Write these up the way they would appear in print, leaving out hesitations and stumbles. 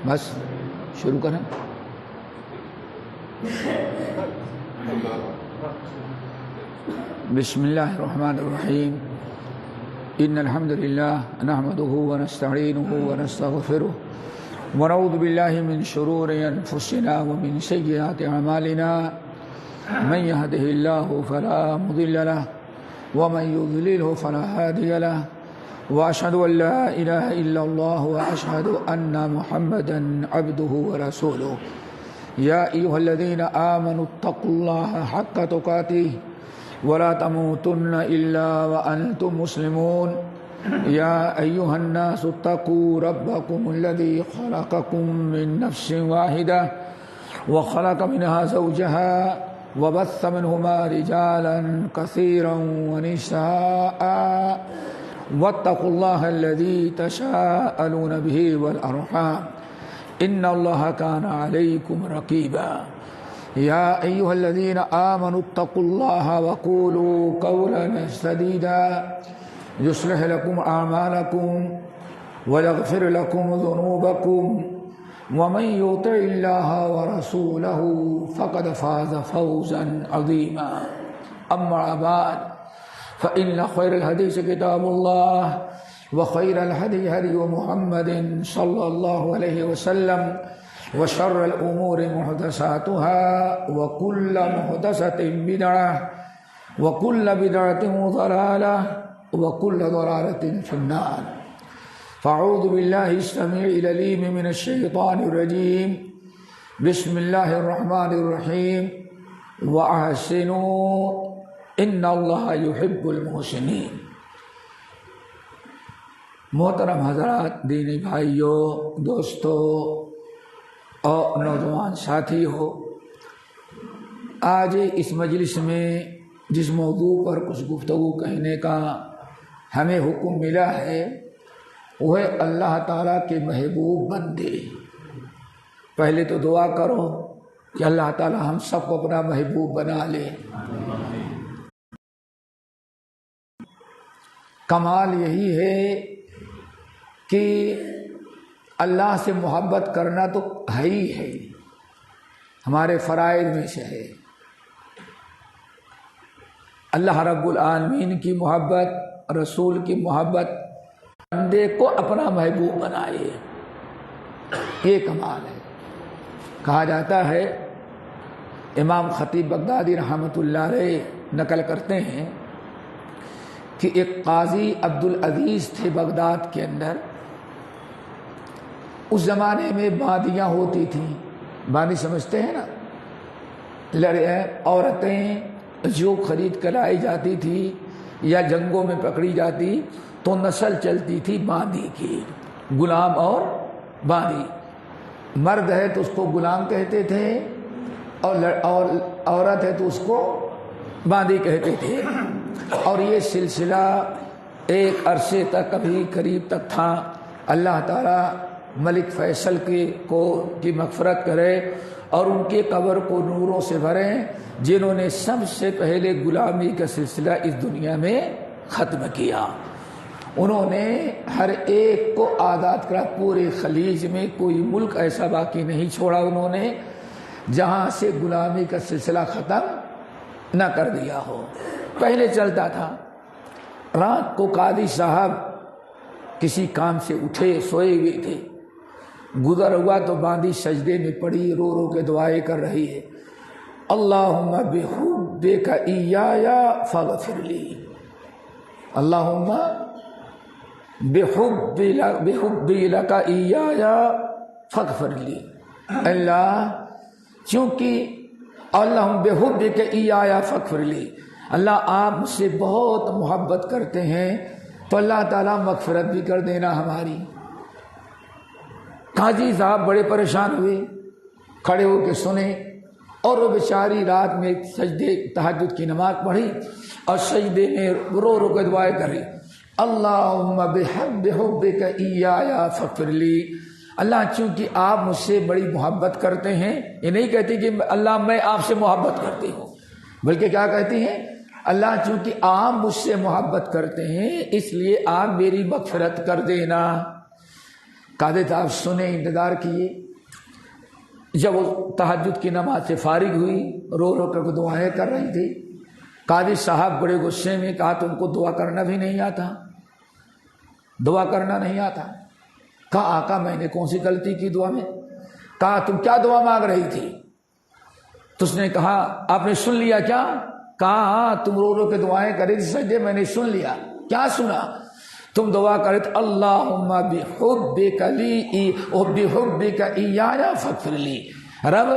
بس شروع کریں. بسم اللہ الرحمن الرحیم. ان الحمد للہ نحمده ونستعینه ونستغفره ونعوذ باللہ من شرور انفسنا ومن سیئات اعمالنا من يهده الله فلا مضل له ومن يضلله فلا هادي له واشهد ان لا اله الا الله واشهد ان محمدا عبده ورسوله. يا ايها الذين امنوا اتقوا الله حق تقاته ولا تموتن الا وانتم مسلمون. يا ايها الناس اتقوا ربكم الذي خلقكم من نفس واحده وخلق منها زوجها وبث منهما رجالا كثيرا ونساء واتقوا الله الذي تساءلون به والأرحام إن الله كان عليكم رقيبا. يا أيها الذين آمنوا اتقوا الله وقولوا قولا سديدا يصلح لكم أعمالكم ويغفر لكم ذنوبكم ومن يطع الله ورسوله فقد فاز فوزا عظيما. أما بعد فإن خير الحديث كتاب الله وخير الهدي هدي محمد صلى الله عليه وسلم وشر الأمور محدثاتها وكل محدثة بدعة وكل بدعة ضلالة وكل ضلالة في النار. فاعوذ بالله السميع العليم من الشيطان الرجيم. بسم الله الرحمن الرحيم. وأحسنوا ان اللہ یحب المحسنین. محترم حضرات، دینی بھائیوں، دوستوں اور نوجوان ساتھی ہو، آج اس مجلس میں جس موضوع پر کچھ گفتگو کہنے کا ہمیں حکم ملا ہے وہ ہے اللہ تعالیٰ کے محبوب بندے. پہلے تو دعا کرو کہ اللہ تعالیٰ ہم سب کو اپنا محبوب بنا لے. کمال یہی ہے کہ اللہ سے محبت کرنا تو ہے ہی ہے، ہمارے فرائض میں سے ہے. اللہ رب العالمین کی محبت، رسول کی محبت، بندے کو اپنا محبوب بنائے، یہ کمال ہے. کہا جاتا ہے، امام خطیب بغدادی رحمۃ اللہ علیہ نقل کرتے ہیں کہ ایک قاضی عبدالعزیز تھے بغداد کے اندر. اس زمانے میں باندیاں ہوتی تھیں. باندی سمجھتے ہیں نا، عورتیں جو خرید کر لائی جاتی تھی یا جنگوں میں پکڑی جاتی تو نسل چلتی تھی باندی کی، غلام اور باندی. مرد ہے تو اس کو غلام کہتے تھے اور عورت ہے تو اس کو باندی کہتے تھے. اور یہ سلسلہ ایک عرصے تک کبھی قریب تک تھا. اللہ تعالیٰ ملک فیصل کی مغفرت کرے اور ان کے قبر کو نوروں سے بھرے، جنہوں نے سب سے پہلے غلامی کا سلسلہ اس دنیا میں ختم کیا. انہوں نے ہر ایک کو آزاد کرا. پورے خلیج میں کوئی ملک ایسا باقی نہیں چھوڑا انہوں نے جہاں سے غلامی کا سلسلہ ختم نہ کر دیا ہو. پہلے چلتا تھا، رات کو قاضی صاحب کسی کام سے اٹھے، سوئے ہوئے تھے، گزر ہوا تو باندی سجدے میں پڑی، رو رو کے دعائیں کر رہی ہے. اللہم بحبک ایایا فاغفر لی، اللہم بحبی لک ایایا فاغفر لی. اللہ چونکہ اللہم بحبک ایایا فاغفر لی، اللہ آپ مجھ سے بہت محبت کرتے ہیں تو اللہ تعالیٰ مغفرت بھی کر دینا ہماری. قاضی صاحب بڑے پریشان ہوئے، کھڑے ہو کے سنے اور وہ بیچاری رات میں سجدے تہجد کی نماز پڑھی اور سجدے میں رو رو کے دعائیں کر رہی. اللہم بحبک ایایا فاغفر لی. اللہ چونکہ آپ مجھ سے بڑی محبت کرتے ہیں، یہ نہیں کہتی کہ اللہ میں آپ سے محبت کرتی ہوں، بلکہ کیا کہتی ہیں، اللہ چونکہ آپ مجھ سے محبت کرتے ہیں اس لیے آپ میری مغفرت کر دینا. قاضی صاحب سنے، انتظار کیے. جب وہ تہجد کی نماز سے فارغ ہوئی، رو رو کر دعائیں کر رہی تھی. قاضی صاحب بڑے غصے میں کہا تم کو دعا کرنا بھی نہیں آتا؟ دعا کرنا نہیں آتا؟ کہا آقا میں نے کون سی غلطی کی دعا میں؟ کہا تم کیا دعا مانگ رہی تھی؟ تو اس نے کہا آپ نے سن لیا کیا؟ کہا ہاں تم رو رو کے دعائیں کری تھی سجدے، میں نے سن لیا. کیا سنا؟ تم دعا کرے تو اللہم بحبک لی بحبک ایایا فاغفر لی. رب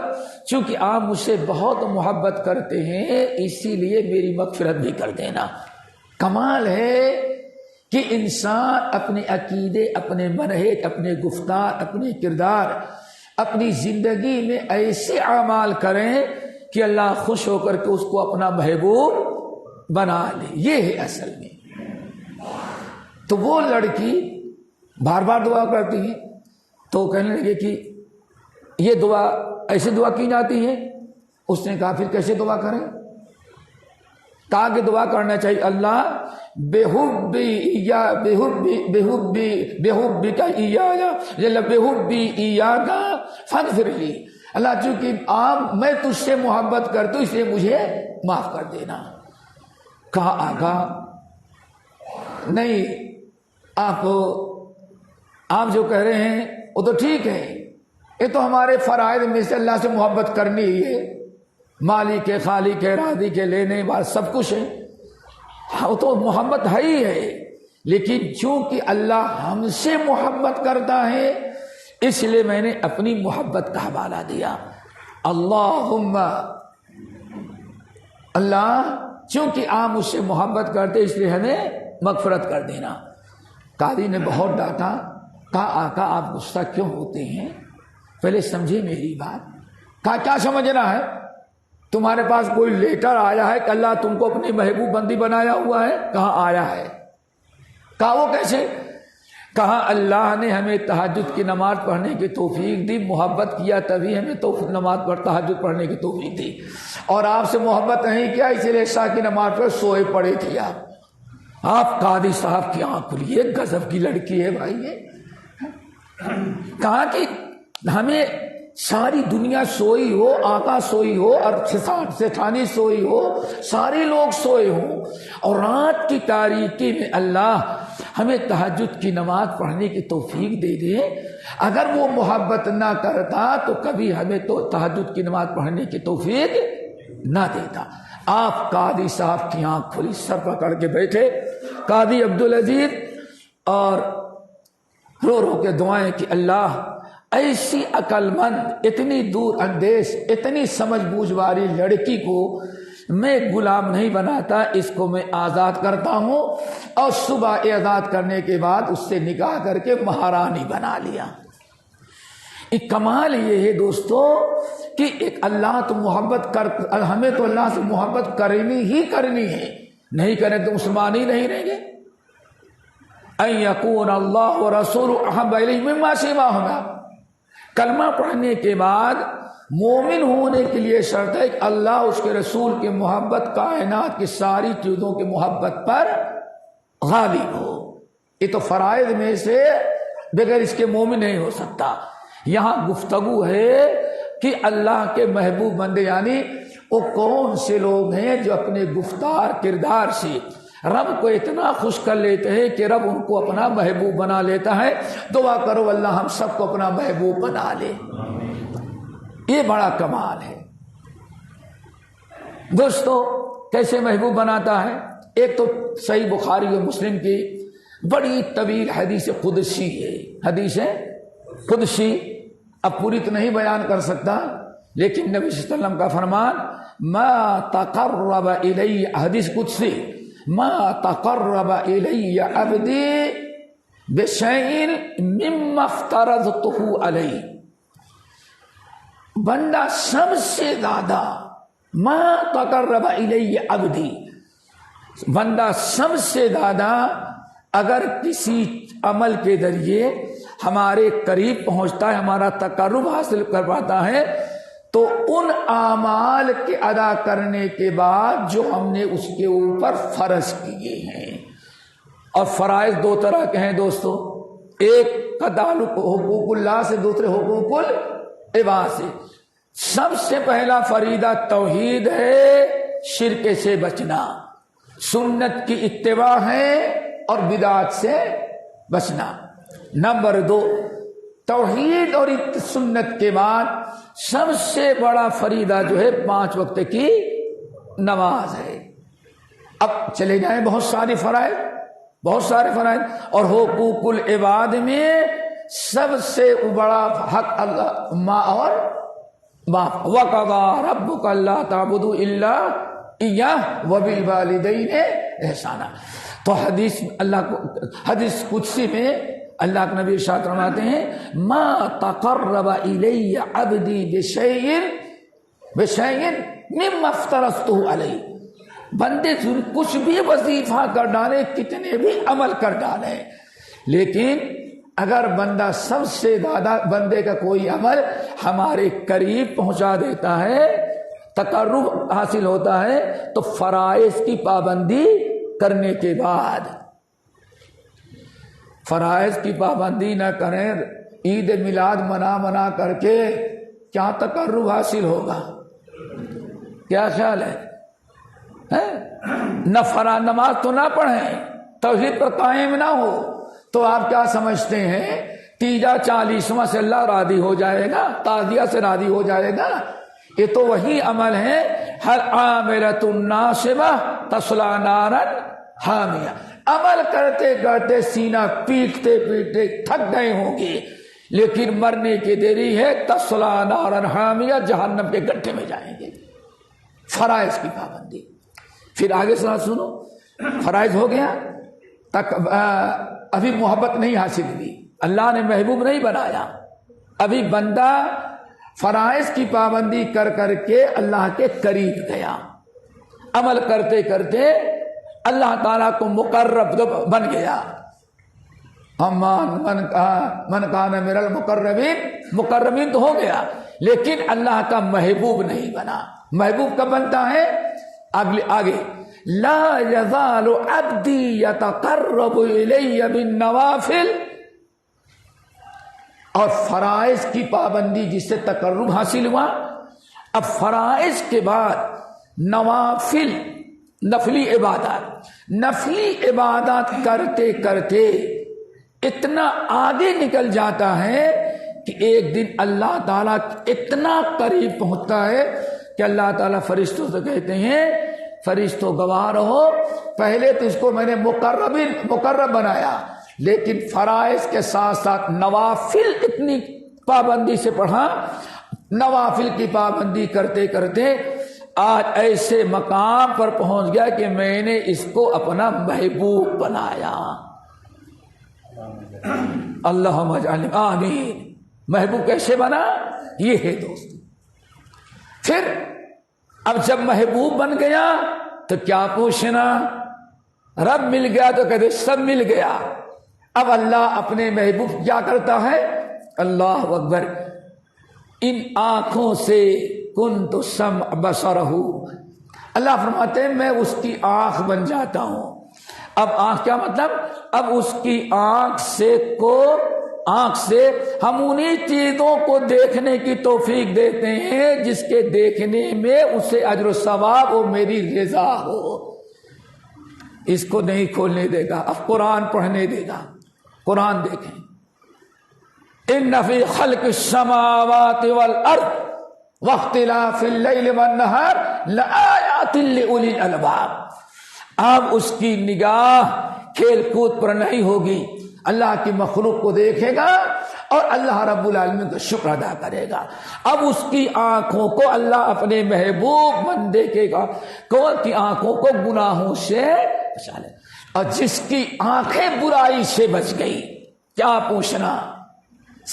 چونکہ آپ مجھ سے بہت محبت کرتے ہیں اسی لیے میری مغفرت بھی کر دینا. کمال ہے کہ انسان اپنے عقیدے، اپنے منہج، اپنے گفتار، اپنے کردار، اپنی زندگی میں ایسے اعمال کریں کہ اللہ خوش ہو کر کے اس کو اپنا محبوب بنا لے. یہ ہے اصل میں. تو وہ لڑکی بار بار دعا کرتی ہے تو کہنے لگے کہ یہ دعا ایسے دعا کی جاتی ہے. اس نے کہا پھر کیسے دعا کریں؟ کہا کہ دعا کرنا چاہیے اللہ بحبی کا ایاک فاغفر لی. اللہ چونکہ میں تجھ سے محبت کرتا ہوں اس لیے مجھے معاف کر دینا. کہا آقا نہیں، آپ جو کہہ رہے ہیں وہ تو ٹھیک ہے، یہ تو ہمارے فرائض میں سے اللہ سے محبت کرنی ہی ہے. مالک کے، خالق کے، رازق کے، لینے والا سب کچھ ہے، وہ تو محبت ہے ہی ہے. لیکن چونکہ اللہ ہم سے محبت کرتا ہے اس لیے میں نے اپنی محبت کا حوالہ دیا. اللہم، اللہ چونکہ آپ مجھ سے محبت کرتے اس لیے ہمیں مغفرت کر دینا. قاضی نے بہت ڈانٹا. کہا آقا آپ غصہ کیوں ہوتے ہیں؟ پہلے سمجھے میری بات. کہا کیا سمجھنا ہے؟ تمہارے پاس کوئی لیٹر آیا ہے کہ اللہ تم کو اپنی محبوب بندی بنایا ہوا ہے؟ کہاں آیا ہے. کہا وہ کیسے؟ کہا اللہ نے ہمیں تہجد کی نماز پڑھنے کی توفیق دی، محبت کیا تبھی ہمیں نماز تہجد پڑھنے کی توفیق دی، اور آپ سے محبت نہیں کیا اس لیے عشاء کی نماز پر سوئے پڑے تھے. آپ قاضی صاحب کی آنکھ کھلی. ایک غضب کی لڑکی ہے بھائی یہ. کہا کہ ہمیں ساری دنیا سوئی ہو، آقا سوئی ہو، اور سیٹھانی سوئی ہو، سارے لوگ سوئے ہوں، اور رات کی تاریکی میں اللہ ہمیں تہجد کی نماز پڑھنے کی توفیق دے دے. اگر وہ محبت نہ کرتا تو کبھی ہمیں تو تہجد کی نماز پڑھنے کی توفیق نہ دیتا. آپ قاضی صاحب کی آنکھ کھلی، سر پکڑ کے بیٹھے قاضی عبدالعزیز، اور رو رو کے دعائیں کہ اللہ ایسی عقل مند، اتنی دور اندیش، اتنی سمجھ بوجھ والی لڑکی کو میں غلام نہیں بناتا، اس کو میں آزاد کرتا ہوں. اور صبح آزاد کرنے کے بعد اس سے نکاح کر کے مہارانی بنا لیا. ایک کمال یہ ہے دوستو کہ ایک اللہ تو محبت کر، ہمیں تو اللہ سے محبت کرنی ہی کرنی ہے، نہیں کریں تو مسلمان ہی نہیں رہیں گے. ان یکون اللہ ورسولہ احب الیہ مما سواہما. کلمہ پڑھنے کے بعد مومن ہونے کے لیے شرط ہے کہ اللہ اس کے رسول کی محبت کائنات کی ساری چیزوں کی محبت پر غالب ہو. یہ تو فرائض میں سے بغیر اس کے مومن نہیں ہو سکتا. یہاں گفتگو ہے کہ اللہ کے محبوب بندے یعنی وہ کون سے لوگ ہیں جو اپنے گفتار کردار سے رب کو اتنا خوش کر لیتے ہیں کہ رب ان کو اپنا محبوب بنا لیتا ہے. دعا کرو اللہ ہم سب کو اپنا محبوب بنا لے. یہ بڑا کمال ہے دوستو. کیسے محبوب بناتا ہے؟ ایک تو صحیح بخاری و مسلم کی بڑی طویل حدیث قدسی ہے. حدیث قدسی اب پوری تو نہیں بیان کر سکتا، لیکن نبی صلی اللہ علیہ وسلم کا فرمان ما تقرب الی، حدیث قدسی، ما تقرب الی عبدی بشیء مما افترضته علیہ. بندہ سب سے زیادہ، ما تقرب الی عبدی، بندہ سب سے زیادہ اگر کسی عمل کے ذریعے ہمارے قریب پہنچتا ہے، ہمارا تقرب حاصل کر پاتا ہے، تو ان اعمال کے ادا کرنے کے بعد جو ہم نے اس کے اوپر فرض کیے ہیں. اور فرائض دو طرح کے ہیں دوستو. ایک کا تعلق حقوق اللہ سے، دوسرے حقوق العباد سے۔ سب سے پہلا فریضہ توحید ہے، شرک سے بچنا، سنت کی اتباع ہے اور بدعات سے بچنا۔ نمبر 2، توحید اور سنت کے بعد سب سے بڑا فریضہ جو ہے 5 وقت کی نماز ہے۔ اب چلے جائیں بہت سارے فرائض اور حقوق العباد میں سب سے بڑا حق اللہ ماں اور باپ، وَقَضَىٰ رَبُّكَ أَلَّا تَعْبُدُوا إِلَّا إِيَّاهُ وَبِالْوَالِدَيْنِ إِحْسَانًا۔ تو حدیث قدسی میں اللہ کے نبی ارشاد فرماتے ہیں مَا تَقَرَّبَ إِلَيَّ عَبْدِي بِشَيْءٍ مِّمَّا افْتَرَضْتُهُ عَلَيْهِ، بندے کچھ بھی وظیفہ کر ڈالے، کتنے بھی عمل کر ڈالے، لیکن اگر بندہ سب سے زیادہ بندے کا کوئی عمل ہمارے قریب پہنچا دیتا ہے، تقرب حاصل ہوتا ہے، تو فرائض کی پابندی کرنے کے بعد، فرائض کی پابندی نہ کریں، عید میلاد منا کر کے کیا تقرب حاصل ہوگا؟ کیا خیال ہے؟ نماز تو نہ پڑھیں، توحید پر قائم نہ ہو، تو آپ کیا سمجھتے ہیں تیجا 40واں سے اللہ راضی ہو جائے گا، تعزیہ سے راضی ہو جائے گا؟ یہ تو وہی عمل ہے ہر عاملۃ ناصبہ تصلی نارا حامیہ، عمل کرتے کرتے سینہ پیٹتے تھک گئے ہوں گے، لیکن مرنے کی دیری ہے، تصلی نارا حامیہ، جہنم کے گڈھے میں جائیں گے۔ فرائض کی پابندی۔ پھر آگے سنو، فرائض ہو گیا، ابھی محبت نہیں حاصل ہوئی، اللہ نے محبوب نہیں بنایا، ابھی بندہ فرائض کی پابندی کر کر کے اللہ کے قریب گیا، عمل کرتے کرتے اللہ تعالیٰ کو مقرب بن گیا۔ من کان من المقربین تو ہو گیا، لیکن اللہ کا محبوب نہیں بنا۔ محبوب کب بنتا ہے؟ آگے لا یزال عبدی یتقرب الی بالنوافل، اور فرائض کی پابندی جس سے تقرب حاصل ہوا، اب فرائض کے بعد نوافل، نفلی عبادات کرتے کرتے اتنا آگے نکل جاتا ہے کہ ایک دن اللہ تعالیٰ اتنا قریب پہنچتا ہے کہ اللہ تعالیٰ فرشتوں سے کہتے ہیں فرشتوں گواہ رہو، پہلے تو اس کو میں نے مقرب بنایا، لیکن فرائض کے ساتھ ساتھ نوافل اتنی پابندی سے پڑھا، نوافل کی پابندی کرتے کرتے آج ایسے مقام پر پہنچ گیا کہ میں نے اس کو اپنا محبوب بنایا۔ اللہم اجعلنی آمین۔ محبوب کیسے بنا؟ یہ ہے دوست۔ پھر اب جب محبوب بن گیا تو کیا پوچھنا؟ رب مل گیا تو کہتے سب مل گیا۔ اب اللہ اپنے محبوب کیا کرتا ہے؟ اللہ اکبر، ان آنکھوں سے کنت سمع بصرہ، اللہ فرماتے ہیں میں اس کی آنکھ بن جاتا ہوں۔ اب آنکھ کیا مطلب؟ اب اس کی آنکھ سے ہم انہی چیزوں کو دیکھنے کی توفیق دیتے ہیں جس کے دیکھنے میں اسے اجر و ثواب اور میری رضا ہو۔ اس کو نہیں کھولنے دے گا، اب قرآن پڑھنے دے گا۔ قرآن دیکھیں، ان فی خلق السماوات والارض واختلاف اللیل والنہار لآیات لأولی الالباب۔ اب اس کی نگاہ کھیل کود پر نہیں ہوگی، اللہ کی مخلوق کو دیکھے گا اور اللہ رب العالمین کا شکر ادا کرے گا۔ اب اس کی آنکھوں کو اللہ اپنے محبوب بندے کی آنکھوں کو گناہوں سے بچا لے، اور جس کی آنکھیں برائی سے بچ گئی، کیا پوچھنا؟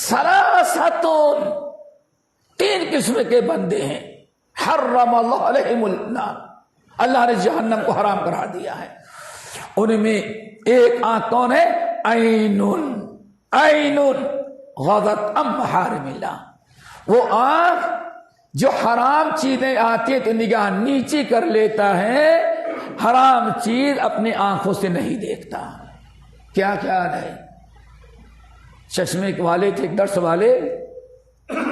سلاستون، 3 قسم کے بندے ہیں، حرم اللہ علیہم النار، اللہ نے جہنم کو حرام کرا دیا ہے۔ ان میں ایک آنکھ کون ہے؟ عین غضت عن محارم اللہ، وہ آنکھ جو حرام چیزیں آتی ہیں تو نگاہ نیچی کر لیتا ہے، حرام چیز اپنے آنکھوں سے نہیں دیکھتا۔ کیا خیال ہے؟ چشمے والے تھے، ایک درس والے،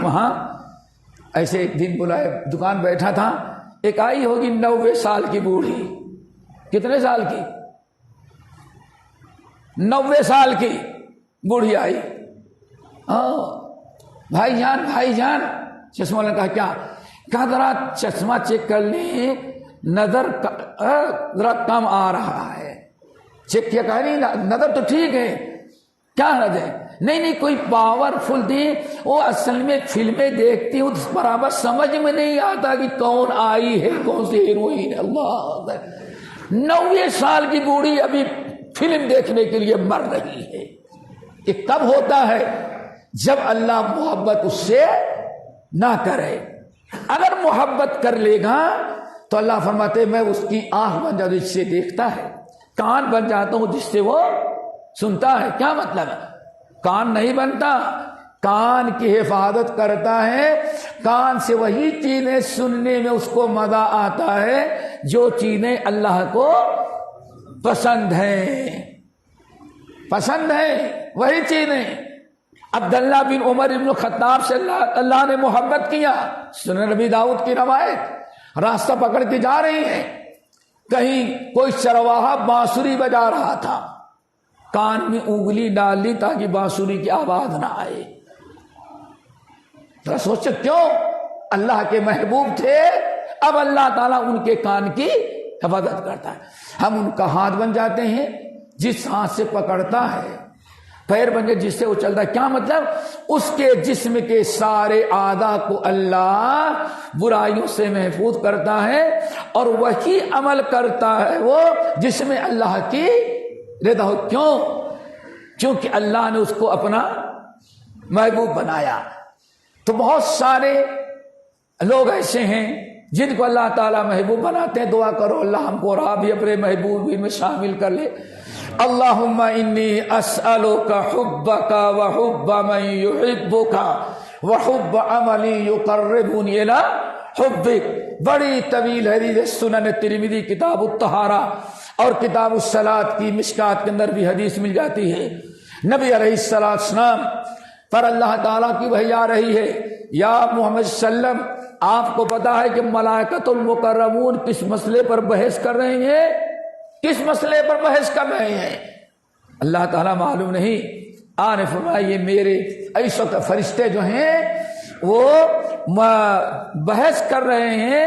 وہاں ایسے ایک دن بلائے، دکان بیٹھا تھا، ایک آئی ہوگی 90 سال کی بوڑھی، کتنے سال کی؟ 90 سال کی بوڑھی آئی، بھائی جان چشمہ والا کہا کیا؟ کہا ذرا چشمہ چیک کر لیں، نظر ذرا کم آ رہا ہے۔ چیک کیا؟ کہا نہیں نظر تو ٹھیک ہے، کیا حد ہے؟ نہیں کوئی پاورفل تھی، وہ اصل میں فلمیں دیکھتی ہوں برابر سمجھ میں نہیں آتا کہ کون آئی ہے، کون سی ہیروئن۔ اللہ، 90 سال کی بوڑھی ابھی فلم دیکھنے کے لیے مر رہی ہے۔ یہ کب ہوتا ہے؟ جب اللہ محبت اس سے نہ کرے۔ اگر محبت کر لے گا تو اللہ فرماتے میں اس کی آنکھ بن جاتا ہوں جس سے دیکھتا ہے، کان بن جاتا ہوں جس سے وہ سنتا ہے۔ کیا مطلب ہے؟ کان نہیں بنتا، کان کی حفاظت کرتا ہے، کان سے وہی چیزیں سننے میں اس کو مزہ آتا ہے جو چیزیں اللہ کو پسند ہیں وہی چیزیں۔ عبداللہ بن عمر بن خطاب سے اللہ نے محبت کیا۔ سنن نبی داؤد کی روایت، راستہ پکڑ کے جا رہی ہیں، کہیں کوئی چرواہا بانسری بجا رہا تھا، کان میں انگلی ڈال لی تاکہ بانسری کی آواز نہ آئے۔ ذرا سوچو، کیوں؟ اللہ کے محبوب تھے، اب اللہ تعالیٰ ان کے کان کی حفاظت کرتا ہے۔ ہم ان کا ہاتھ بن جاتے ہیں جس ہاتھ سے پکڑتا ہے، پیر بن جائے جس سے وہ چلتا ہے۔ کیا مطلب؟ اس کے جسم کے سارے اعضاء کو اللہ برائیوں سے محفوظ کرتا ہے اور وہی عمل کرتا ہے وہ جس میں اللہ کی رضا ہو۔ کیوں؟ کیونکہ اللہ نے اس کو اپنا محبوب بنایا۔ تو بہت سارے لوگ ایسے ہیں جن کو اللہ تعالیٰ محبوب بناتے ہیں۔ دعا کرو اللہ ہم کو اور آپ بھی اپنے محبوب میں شامل کر لے۔ اللہم انی اسألک حبک وحب من یحبک وحب عمل یقربنی الی حبک۔ بڑی طویل حدیث، سنن ترمذی کتاب الطہارہ اور کتاب الصلاۃ کی مشکات کے اندر بھی حدیث مل جاتی ہے۔ نبی علیہ السلام پر اللہ تعالیٰ کی وحی آ رہی ہے، یا محمد صلی اللہ علیہ وسلم آپ کو پتا ہے کہ ملائکۃ المقربون کس مسئلے پر بحث کر رہے ہیں؟ کس مسئلے پر بحث کر رہے ہیں؟ اللہ تعالیٰ معلوم نہیں۔ آپ نے فرمایا یہ میرے ایسے فرشتے جو ہیں وہ بحث کر رہے ہیں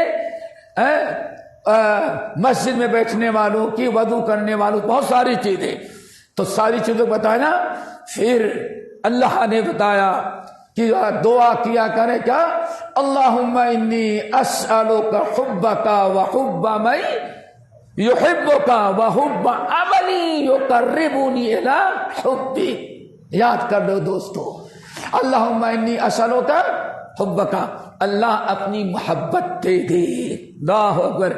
مسجد میں بیٹھنے والوں کی، وضو کرنے والوں، بہت ساری چیزیں۔ تو ساری چیزوں بتایا نا، پھر اللہ نے بتایا کہ دعا کیا کرے کیا؟ اللہم انی اسألک حبک وحب من یحبک وحب عملی یقربنی الی حبک۔ یاد کر لو دوستو، اللہم انی اسألک حبک، اللہ اپنی محبت دے دے۔ اللہ اکبر،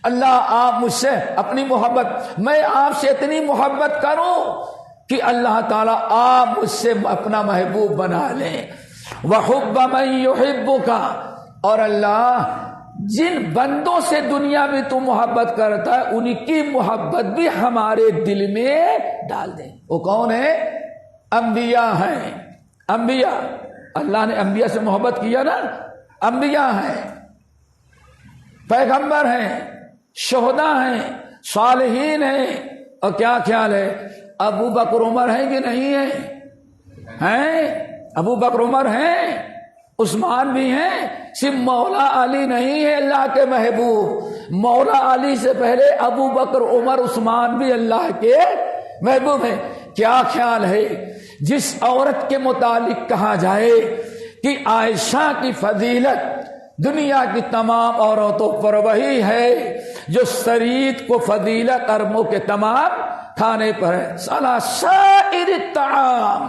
اللہ آپ مجھ سے اپنی محبت، میں آپ سے اتنی محبت کروں کہ اللہ تعالیٰ آپ مجھ سے اپنا محبوب بنا لیں۔ وحب من یحبک، اور اللہ جن بندوں سے دنیا میں تو محبت کرتا ہے ان کی محبت بھی ہمارے دل میں ڈال دیں۔ وہ کون ہے؟ انبیاء ہیں۔ انبیاء، اللہ نے انبیاء سے محبت کیا نا، انبیاء ہیں، پیغمبر ہیں، شہداء ہیں، صالحین ہیں۔ اور کیا خیال ہے ابو بکر عمر ہیں کہ نہیں ہیں؟ ابو بکر عمر ہیں، عثمان بھی ہیں، صرف مولا علی نہیں ہے اللہ کے محبوب۔ مولا علی سے پہلے ابو بکر عمر عثمان بھی اللہ کے محبوب ہیں۔ کیا خیال ہے جس عورت کے متعلق کہا جائے کہ عائشہ کی فضیلت دنیا کی تمام عورتوں پر وہی ہے جو سرید کو فضیلت ارموں کے تمام کھانے پر ہے، سلا سائر الطعام،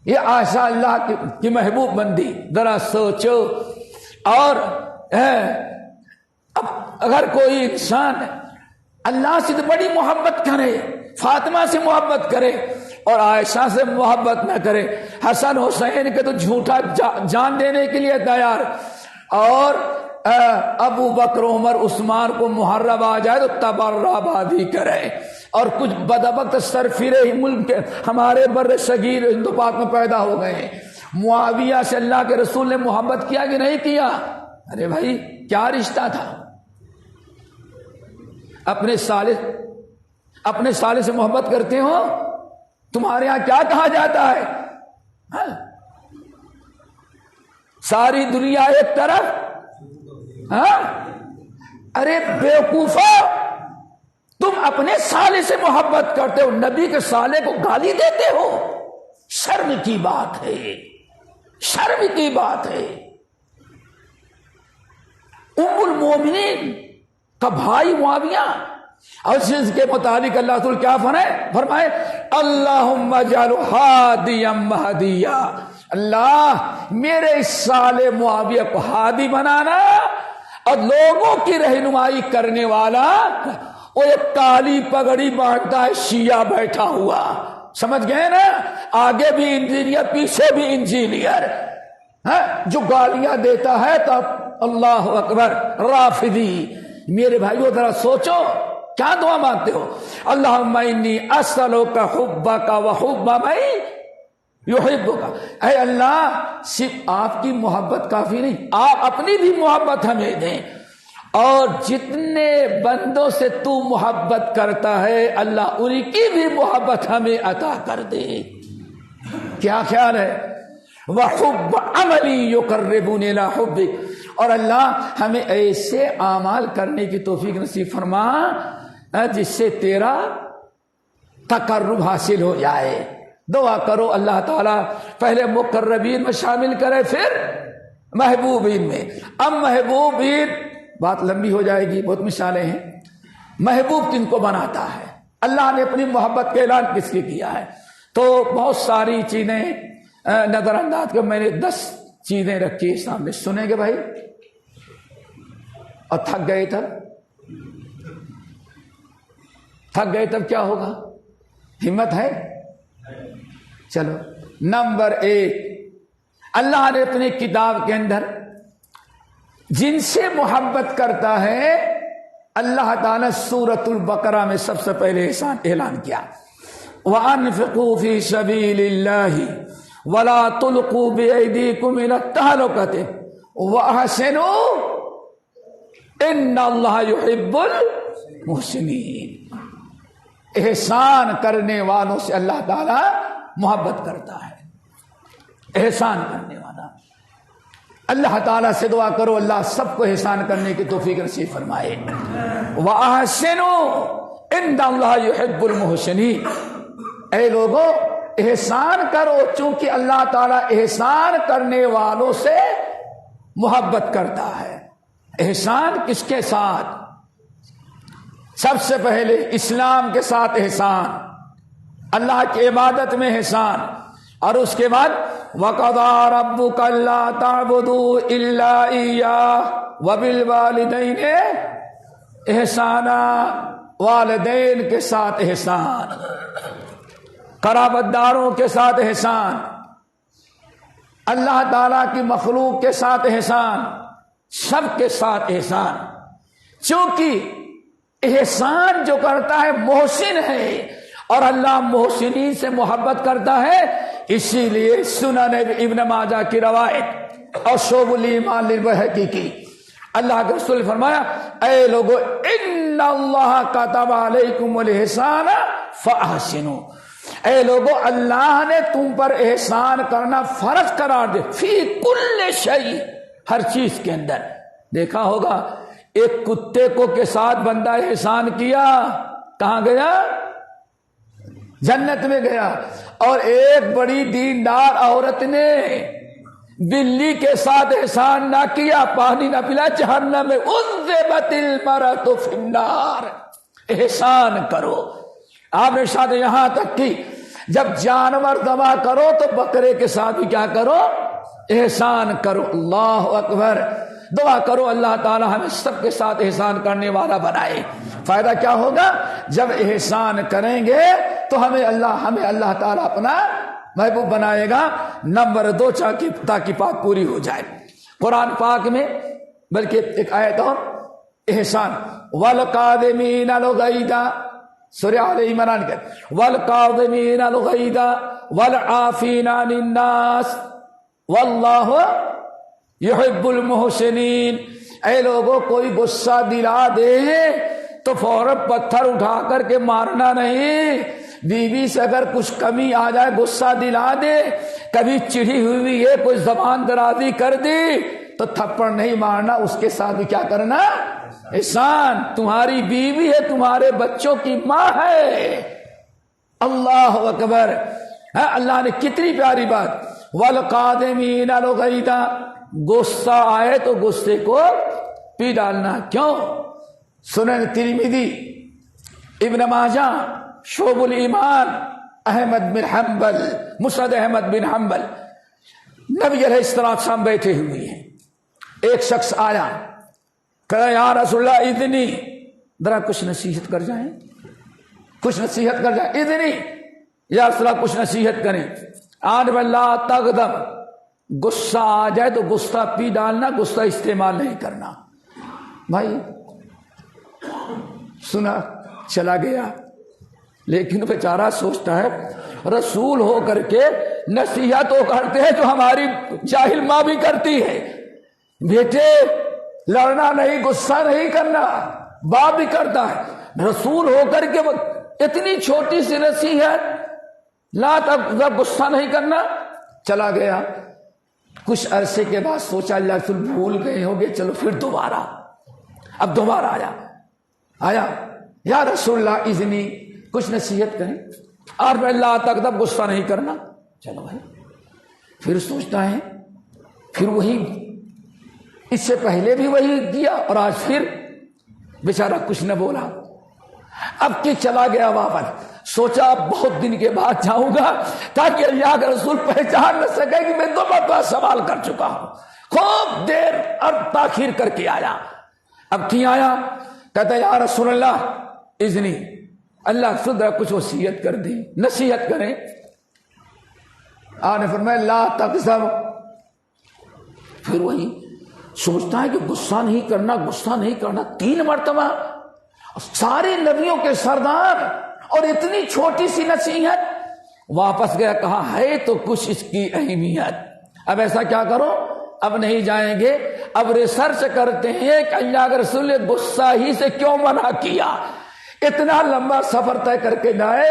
یہ عائشہ اللہ کی محبوب بندی۔ ذرا سوچو، اور اب اگر کوئی انسان اللہ سے بڑی محبت کرے، فاطمہ سے محبت کرے اور عائشہ سے محبت نہ کرے، حسن حسین کے تو جھوٹا جان دینے کے لیے تیار، اور ابو بکر عمر عثمان کو محرم آ جائے تو تبرہ بازی کرے، اور کچھ بدبخت سرفرے ملک کے ہمارے بر صغیر ہند و پاک میں پیدا ہو گئے ہیں۔ معاویہ سے اللہ کے رسول نے محبت کیا کہ نہیں کیا؟ ارے بھائی کیا رشتہ تھا؟ اپنے سالے سے محبت کرتے ہو؟ تمہارے ہاں کیا کہا جاتا ہے؟ ہاں؟ ساری دنیا ایک طرف، ہاں؟ ارے بیوقوفا، تم اپنے سالے سے محبت کرتے ہو، نبی کے سالے کو گالی دیتے ہو؟ شرم کی بات ہے، شرم کی بات ہے۔ ام المومنین کا بھائی معاویہ، اور اس کے متعلق اللہ تعالی کیا فرمائے اللہم اجعل ہادیا مہدیا، اللہ میرے اس سالے معاویہ کو ہادی بنانا اور لوگوں کی رہنمائی کرنے والا۔ وہ ایک کالی پگڑی باندھتا ہے شیعہ بیٹھا ہوا، سمجھ گئے نا؟ آگے بھی انجینئر پیچھے بھی انجینئر، جو گالیاں دیتا ہے تو اللہ اکبر رافضی۔ میرے بھائیو ذرا سوچو کیا دعا مانگتے ہو؟ اللہم انی اسألک حبک وحب من یحبک، اے اللہ صرف آپ کی محبت کافی نہیں، آپ اپنی بھی محبت ہمیں دیں، اور جتنے بندوں سے تو محبت کرتا ہے اللہ ان کی بھی محبت ہمیں عطا کر دے۔ کیا خیال ہے؟ وحب عملی یقربنی الی حبک، اور اللہ ہمیں ایسے اعمال کرنے کی توفیق نصیب فرما جس سے تیرا تقرب حاصل ہو جائے۔ دعا کرو اللہ تعالیٰ پہلے مقربین میں شامل کرے، پھر محبوبین میں۔ اب محبوبین بات لمبی ہو جائے گی، بہت مثالیں ہیں۔ محبوب کن کو بناتا ہے؟ اللہ نے اپنی محبت کا اعلان کس کے کیا ہے؟ تو بہت ساری چیزیں نظر انداز کر، میں نے 10 چیزیں رکھی ہے سامنے، سنیں گے بھائی؟ اور تھک گئے تب کیا ہوگا؟ ہمت ہے؟ چلو، نمبر 1، اللہ نے اپنی کتاب کے اندر جن سے محبت کرتا ہے اللہ تعالیٰ سورۃ البقرہ میں سب سے پہلے اعلان کیا، وَأَنفِقُوا فِي سَبِيلِ اللَّهِ وَلَا تُلْقُوا بِأَيْدِيكُمْ إِلَى التَّهْلُكَةِ وَأَحْسِنُوا إِنَّ اللَّهَ يُحِبُّ الْمُحْسِنِينَ۔ احسان کرنے والوں سے اللہ تعالیٰ محبت کرتا ہے، احسان کرنے والا۔ اللہ تعالیٰ سے دعا کرو اللہ سب کو احسان کرنے کی توفیق نصیب فرمائے۔ وَأَحْسِنُوا إِنَّ اللَّهَ يُحِبُّ الْمُحْسِنِينَ، اے لوگوں احسان کرو، چونکہ اللہ تعالیٰ احسان کرنے والوں سے محبت کرتا ہے۔ احسان کس کے ساتھ؟ سب سے پہلے اسلام کے ساتھ احسان، اللہ کی عبادت میں احسان، اور اس کے بعد وَقَضَىٰ رَبُّكَ أَلَّا تَعْبُدُوا إِلَّا إِيَّاهُ وَبِالْوَالِدَيْنِ احسانا، والدین کے ساتھ احسان، قرابت داروں کے ساتھ احسان، اللہ تعالیٰ کی مخلوق کے ساتھ احسان، سب کے ساتھ احسان۔ چونکہ احسان جو کرتا ہے محسن ہے، اور اللہ محسنین سے محبت کرتا ہے، اسی لیے سنن ابن ماجہ کی روایت اور شعب الایمان للبیہقی کی، اللہ کے رسول نے فرمایا اے لوگو ان اللہ کتب علیکم الاحسان فاحسنوا، اے لوگو اللہ نے تم پر احسان کرنا فرض قرار دے، فی کل شیء، ہر چیز کے اندر۔ دیکھا ہوگا ایک کتے کو کے ساتھ بندہ احسان کیا، کہاں گیا؟ جنت میں گیا۔ اور ایک بڑی دیندار عورت نے بلی کے ساتھ احسان نہ کیا، پانی نہ پلا، جہنم میں عذبت المرأۃ فی النار۔ احسان کرو۔ آپ نے شاید یہاں تک کی جب جانور ذبح کرو تو بکرے کے ساتھ بھی کیا کرو؟ احسان کرو۔ اللہ اکبر۔ دعا کرو اللہ تعالی ہمیں سب کے ساتھ احسان کرنے والا بنائے۔ فائدہ کیا ہوگا؟ جب احسان کریں گے تو ہمیں اللہ تعالیٰ اپنا محبوب بنائے گا۔ نمبر 2 تاکہ بات پوری ہو جائے، قرآن پاک میں بلکہ ایک آیت اور، احسان والقادمین الغیظ سورہ آل عمران کے والکاظمین الغیظ والعافین عن الناس واللہ یحب المحسنین. اے لوگوں کوئی غصہ دلا دے تو فوراً پتھر اٹھا کر کے مارنا نہیں. بیوی سے اگر کچھ کمی آ جائے غصہ دلا دے, کبھی چڑھی ہوئی ہے کوئی زبان درازی کر دی تو تھپڑ نہیں مارنا, اس کے ساتھ بھی کیا کرنا احسان. تمہاری بیوی ہے, تمہارے بچوں کی ماں ہے. اللہ اکبر. اللہ نے کتنی پیاری بات. والقادمین الغیظ, غصہ آئے تو غصے کو پی ڈالنا. کیوں؟ سنن ترمذی, ابن ماجہ, شعب الایمان, احمد بن حنبل, مسند احمد بن حنبل. نبی علیہ السلام بیٹھے ہوئے ہیں, ایک شخص آیا, کہا یا رسول اللہ اذنی, ذرا کچھ نصیحت کر جائیں, کچھ نصیحت کر جائیں. اذنی یا رسول اللہ کچھ نصیحت کریں. آن لا تغضب, غصہ آ جائے تو غصہ پی ڈالنا, غصہ استعمال نہیں کرنا. بھائی سنا, چلا گیا. لیکن بیچارہ سوچتا ہے رسول ہو کر کے نصیحت تو کرتے ہیں جو ہماری جاہل ماں بھی کرتی ہے, بیٹے لڑنا نہیں, غصہ نہیں کرنا, باپ بھی کرتا ہے. رسول ہو کر کے اتنی چھوٹی سی نصیحت, لا تغضب, غصہ نہیں کرنا. چلا گیا. کچھ عرصے کے بعد سوچا اللہ رسول بھول گئے ہوں گے, چلو پھر دوبارہ. اب دوبارہ آیا یا رسول اللہ اذنی, کچھ نصیحت کریں. اور میں لا تغضب, غصہ نہیں کرنا. چلو بھائی, پھر سوچتا ہے, پھر وہی, اس سے پہلے بھی وہی کیا اور آج پھر بیچارہ کچھ نہ بولا. اب کہ چلا گیا واپس. سوچا اب بہت دن کے بعد جاؤں گا تاکہ اللہ کے رسول پہچان نہ سکے کہ میں دو مرتبہ سوال کر چکا ہوں. خوب دیر اور تاخیر کر کے آیا. اب کی آیا, کہتا یا رسول اللہ اذنی, اللہ رسول کچھ وصیت کر دی, نصیحت کریں. آپ نے فرمایا لا تغضب. پھر وہی سوچتا ہے کہ غصہ نہیں کرنا, غصہ نہیں کرنا. 3 مرتبہ, سارے نبیوں کے سردار, اور اتنی چھوٹی سی نصیحت. واپس گیا, کہا ہے تو کچھ اس کی اہمیت. اب ایسا کیا کرو, اب نہیں جائیں گے, اب ریسرچ کرتے ہیں کہ اللہ کے رسول نے غصہ ہی سے کیوں منع کیا. اتنا لمبا سفر طے کر کے جائے,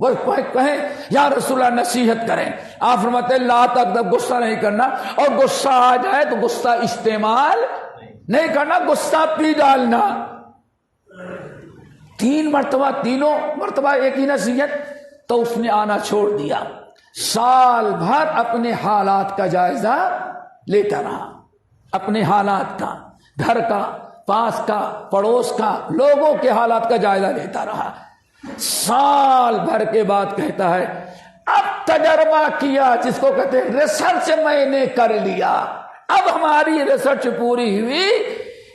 وہ کہیں یا رسول اللہ نصیحت کریں. آپ فرماتے ہیں لا تغضب, غصہ نہیں کرنا, اور غصہ آ جائے تو غصہ استعمال نہیں کرنا, غصہ پی ڈالنا. 3 مرتبہ, تینوں مرتبہ ایک ہی نصیحت. تو اس نے آنا چھوڑ دیا. سال بھر اپنے حالات کا جائزہ لیتا رہا, اپنے حالات کا, گھر کا, پاس کا, پڑوس کا, لوگوں کے حالات کا جائزہ لیتا رہا. سال بھر کے بعد کہتا ہے اب تجربہ کیا, جس کو کہتے ہیں ریسرچ میں نے کر لیا. اب ہماری ریسرچ پوری ہوئی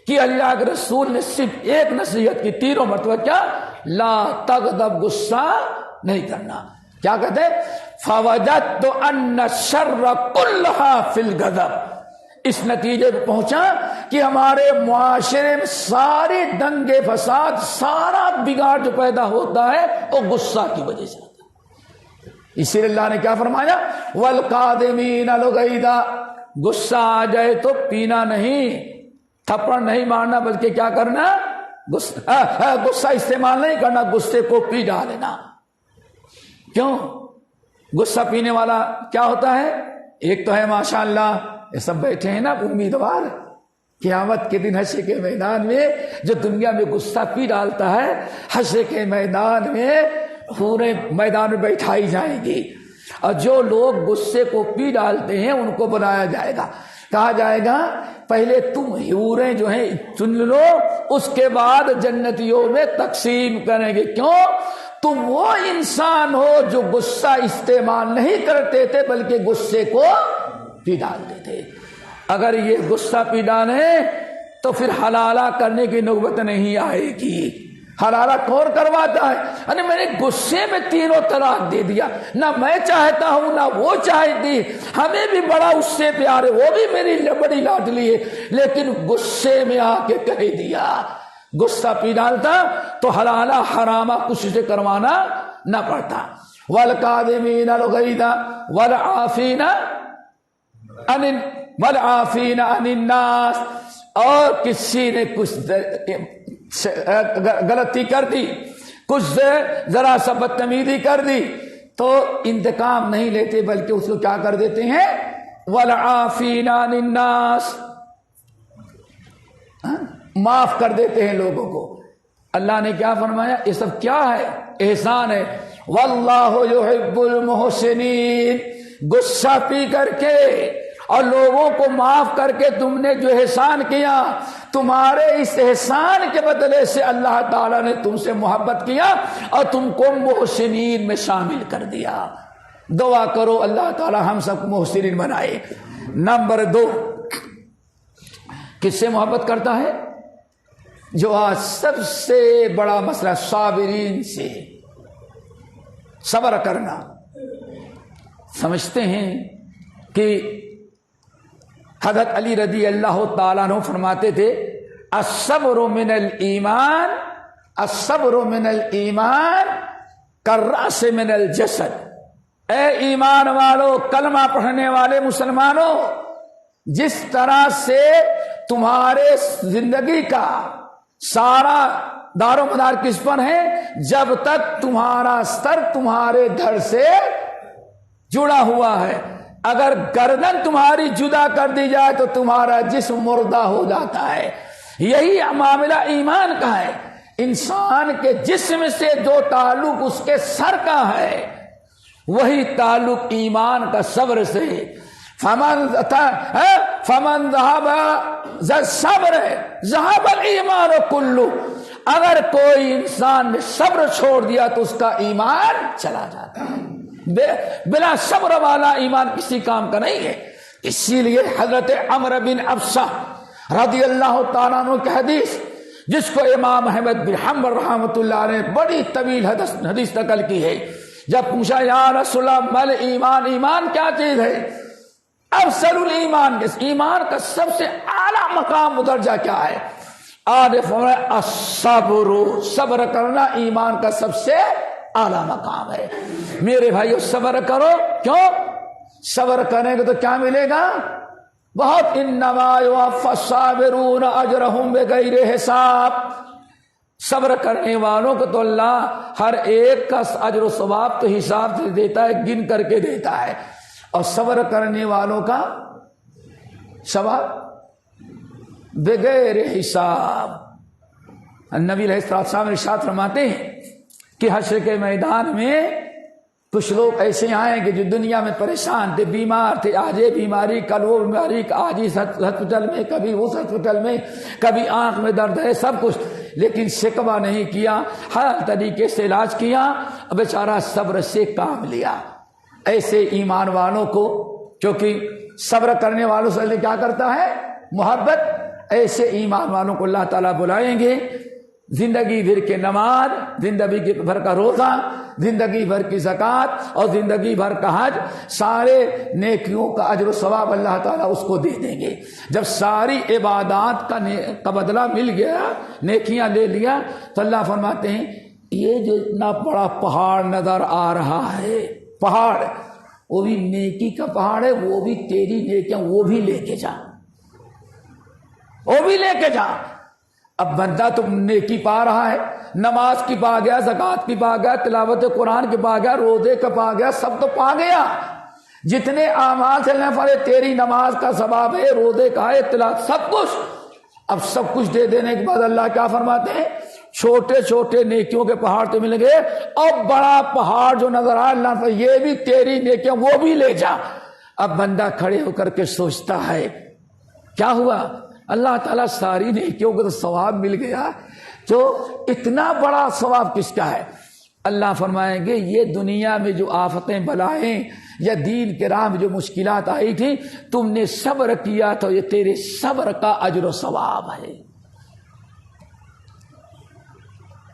کہ اللہ کے رسول نے صرف ایک نصیحت کی, 3 مرتبہ کیا, لا تغضب, غصہ نہیں کرنا. کیا کہتے ہیں فوجدت ان الشر كلها في الغضب. اس نتیجے پہ پہنچا کہ ہمارے معاشرے میں سارے دنگے فساد, سارا بگاڑ جو پیدا ہوتا ہے وہ غصہ کی وجہ سے ہوتا ہے. اسی لیے اللہ نے کیا فرمایا, والقادمین الغیظ, غصہ آ جائے تو پینا نہیں, تھپڑ نہیں مارنا, بلکہ کیا کرنا, غصہ استعمال نہیں کرنا, غصے کو پی ڈالنا. کیوں؟ غصہ پینے والا کیا ہوتا ہے, ایک تو ہے ماشاءاللہ یہ سب بیٹھے ہیں نا امیدوار, قیامت کے دن حشر کے میدان میں جو دنیا میں غصہ پی ڈالتا ہے, حشر کے میدان میں پورے میدان میں بیٹھائی جائے گی. اور جو لوگ غصے کو پی ڈالتے ہیں ان کو بنایا جائے گا, کہا جائے گا پہلے تم حوریں جو ہیں چن لو, اس کے بعد جنتیوں میں تقسیم کریں گے. کیوں؟ تم وہ انسان ہو جو غصہ استعمال نہیں کرتے تھے بلکہ غصے کو پی ڈالتے تھے. اگر یہ غصہ پی ڈالیں تو پھر حلالہ کرنے کی نوبت نہیں آئے گی. حلالہ کون کرواتا ہے؟ ارے میں نے غصے میں 3 طلاق دے دیا, نہ میں چاہتا ہوں نہ وہ چاہتی, ہمیں بھی بڑا اس سے پیار ہے, وہ بھی میری بڑی لاڈلی ہے, لیکن غصے میں آ کے کہہ دیا. غصہ پی ڈالتا تو حلالہ حرامہ کچھ سے کروانا نہ پڑتا. والکاظمین الغیظ والعافین عن الناس. اور کسی نے کچھ غلطی کر دی، کچھ ذرا سا بدتمیزی کر دی تو انتقام نہیں لیتے بلکہ اس کو کیا کر دیتے ہیں؟ والعافین عن الناس، معاف کر دیتے ہیں لوگوں کو. اللہ نے کیا فرمایا؟ یہ سب کیا ہے؟ احسان ہے. واللہ یحب المحسنین. غصہ پی کر کے اور لوگوں کو معاف کر کے تم نے جو احسان کیا، تمہارے اس احسان کے بدلے سے اللہ تعالیٰ نے تم سے محبت کیا اور تم کو محسنین میں شامل کر دیا. دعا کرو اللہ تعالیٰ ہم سب محسنین بنائے. نمبر 2، کس سے محبت کرتا ہے؟ جو آج سب سے بڑا مسئلہ صابرین سے، صبر کرنا. سمجھتے ہیں کہ حضرت علی رضی اللہ تعالیٰ عنہ فرماتے تھے الصبر من الایمان، الصبر من الایمان کالرأس من الجسد. اے ایمان والو، کلمہ پڑھنے والے مسلمانوں، جس طرح سے تمہارے زندگی کا سارا دار و مدار کس پر ہے؟ جب تک تمہارا سر تمہارے دھڑ سے جڑا ہوا ہے. اگر گردن تمہاری جدا کر دی جائے تو تمہارا جسم مردہ ہو جاتا ہے. یہی معاملہ ایمان کا ہے. انسان کے جسم سے جو تعلق اس کے سر کا ہے وہی تعلق ایمان کا صبر سے. فمن ذهب الصبر ذهب الایمان کلو. اگر کوئی انسان نے صبر چھوڑ دیا تو اس کا ایمان چلا جاتا ہے. بلا صبر والا ایمان کسی کام کا نہیں ہے. اسی لیے حضرت عمرو بن ابسہ رضی اللہ تعالیٰ عنہ کی حدیث، جس کو امام احمد بن حنبل رحمۃ اللہ نے بڑی طویل حدیث نقل کی ہے، جب پوچھا یا رسول اللہ مل ایمان، ایمان کیا چیز ہے؟ افضل الایمان، ایمان کا سب سے اعلیٰ مقام و درجہ کیا ہے؟ الصبر، صبر کرنا ایمان کا سب سے اعلیٰ مقام ہے. میرے بھائیو صبر کرو. کیوں؟ صبر کریں گے تو کیا ملے گا؟ بہت. انما یوفی الصابرون اجرہم بغیر حساب. صبر کرنے والوں کو تو اللہ ہر ایک کا اجر و ثواب تو حساب سے دیتا ہے، گن کر کے دیتا ہے. اور صبر کرنے والوں کا ثواب بغیر حساب. نبی علیہ السلام ارشاد فرماتے ہیں کہ حشر کے میدان میں کچھ لوگ ایسے آئیں گے جو دنیا میں پریشان تھے، بیمار تھے، آج یہ بیماری، کل وہ بیماری، آج اس ہسپتال میں، کبھی اس ہسپتال میں، کبھی آنکھ میں درد ہے، سب کچھ، لیکن شکوہ نہیں کیا، ہر طریقے سے علاج کیا، بیچارہ صبر سے کام لیا. ایسے ایمان والوں کو، کیونکہ صبر کرنے والوں سے اللہ کیا کرتا ہے؟ محبت. ایسے ایمان والوں کو اللہ تعالیٰ بلائیں گے. زندگی بھر کے نماز، زندگی بھر کا روزہ، زندگی بھر کی زکوٰۃ اور زندگی بھر کا حج، سارے نیکیوں کا اجر و ثواب اللہ تعالیٰ اس کو دے دیں گے. جب ساری عبادات کا بدلہ مل گیا، نیکیاں لے لیا، تو اللہ فرماتے ہیں یہ جو اتنا بڑا پہاڑ نظر آ رہا ہے، پہاڑ وہ بھی نیکی کا پہاڑ ہے، وہ بھی تیری نیکیاں، وہ بھی لے کے جا، وہ بھی لے کے جا. اب بندہ تو نیکی پا رہا ہے، نماز کی پا گیا، زکوٰۃ کی پا گیا، تلاوت قرآن کی پا گیا، روزے کا پا گیا، سب تو پا گیا. جتنے اعمال سے اللہ فرمائے تیری نماز کا ثواب ہے، روزے کا ہے، تلاوت، سب کچھ. اب سب کچھ دے دینے کے بعد اللہ کیا فرماتے ہیں؟ چھوٹے چھوٹے نیکیوں کے پہاڑ تو مل گئے، اور بڑا پہاڑ جو نظر آیا اللہ فرمائے یہ بھی تیری نیکیاں، وہ بھی لے جا. اب بندہ کھڑے ہو کر کے سوچتا ہے کیا ہوا؟ اللہ تعالیٰ ساری نیکیوں کو تو ثواب مل گیا، تو اتنا بڑا ثواب کس کا ہے؟ اللہ فرمائیں گے یہ دنیا میں جو آفتیں بلائیں یا دین کے راہ میں جو مشکلات آئی تھی، تم نے صبر کیا تو یہ تیرے صبر کا اجر و ثواب ہے.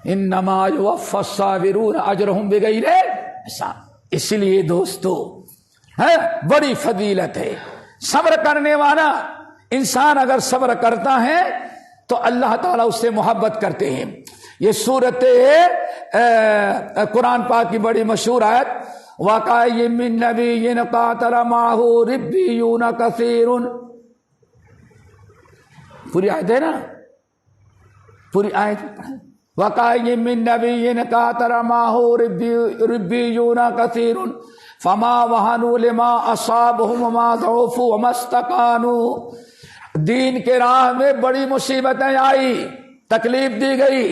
انما یوفی الصابرون اجرہم بغیر حساب. اس لیے دوستو بڑی فضیلت ہے صبر کرنے والا. انسان اگر صبر کرتا ہے تو اللہ تعالیٰ اس سے محبت کرتے ہیں. یہ صورت قرآن پاک کی بڑی مشہور آیت وَقَأَيٍّ مِّن نَّبِيٍّ قَاتَلَ مَعَهُ رِبِّيُّونَ كَثِيرٌ. پوری آیت ہے نا, پوری آیت وَقَأَيٍّ مِّن نَّبِيٍّ قَاتَلَ مَعَهُ رِبِّيُّونَ كَثِيرٌ فَمَا وَهَنُوا لِمَا أَصَابَهُمْ وَمَا ضَعُفُوا وَمَا اسْتَكَانُوا. دین کے راہ میں بڑی مصیبتیں آئی, تکلیف دی گئی,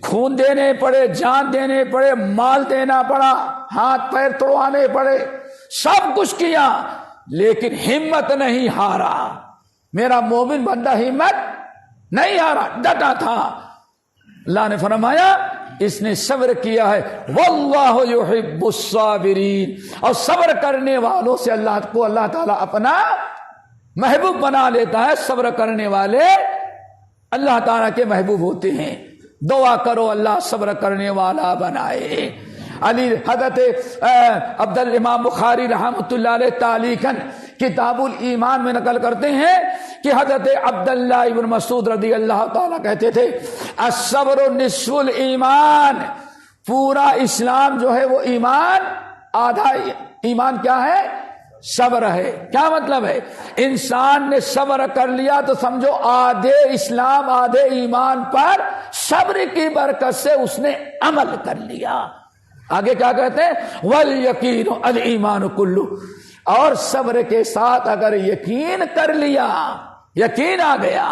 خون دینے پڑے, جان دینے پڑے, مال دینا پڑا, ہاتھ پیر توڑوانے پڑے, سب کچھ کیا, لیکن ہمت نہیں ہارا. میرا مومن بندہ ہمت نہیں ہارا, ڈٹا تھا. اللہ نے فرمایا اس نے صبر کیا ہے, واللہ یحب الصابرین, اور صبر کرنے والوں سے اللہ تعالیٰ اپنا محبوب بنا لیتا ہے. صبر کرنے والے اللہ تعالیٰ کے محبوب ہوتے ہیں. دعا کرو اللہ صبر کرنے والا بنائے. حضرت امام بخاری رحمۃ اللہ علیہ تعلیقاً کتاب الایمان میں نقل کرتے ہیں کہ حضرت عبداللہ ابن مسعود رضی اللہ تعالیٰ کہتے تھے الصبر نصف الایمان. پورا اسلام جو ہے وہ ایمان, آدھا ایمان کیا ہے؟ صبر ہے. کیا مطلب ہے؟ انسان نے صبر کر لیا تو سمجھو آدھے اسلام آدھے ایمان پر صبر کی برکت سے اس نے عمل کر لیا. آگے کیا کہتے ہیں؟ والیقین الایمان کلہ. اور صبر کے ساتھ اگر یقین کر لیا, یقین آ گیا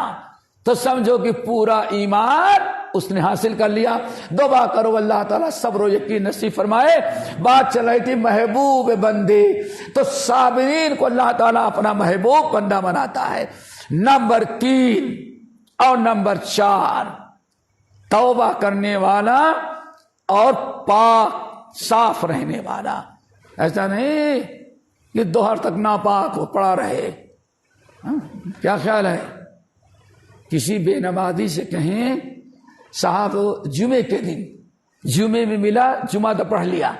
تو سمجھو کہ پورا ایمان اس نے حاصل کر لیا. دعا کرو اللہ تعالیٰ صبر و یقین نصیب فرمائے. بات چل رہی تھی محبوب بندے, تو صابرین کو اللہ تعالیٰ اپنا محبوب بندہ بناتا ہے. نمبر 3 اور نمبر 4 توبہ کرنے والا اور پاک صاف رہنے والا. ایسا نہیں کہ دوہر تک ناپاک ہو پڑا رہے. کیا خیال ہے؟ کسی بے نمازی سے کہیں صاحب جمعے کے دن جمعے میں ملا, جمعہ تو پڑھ لیا,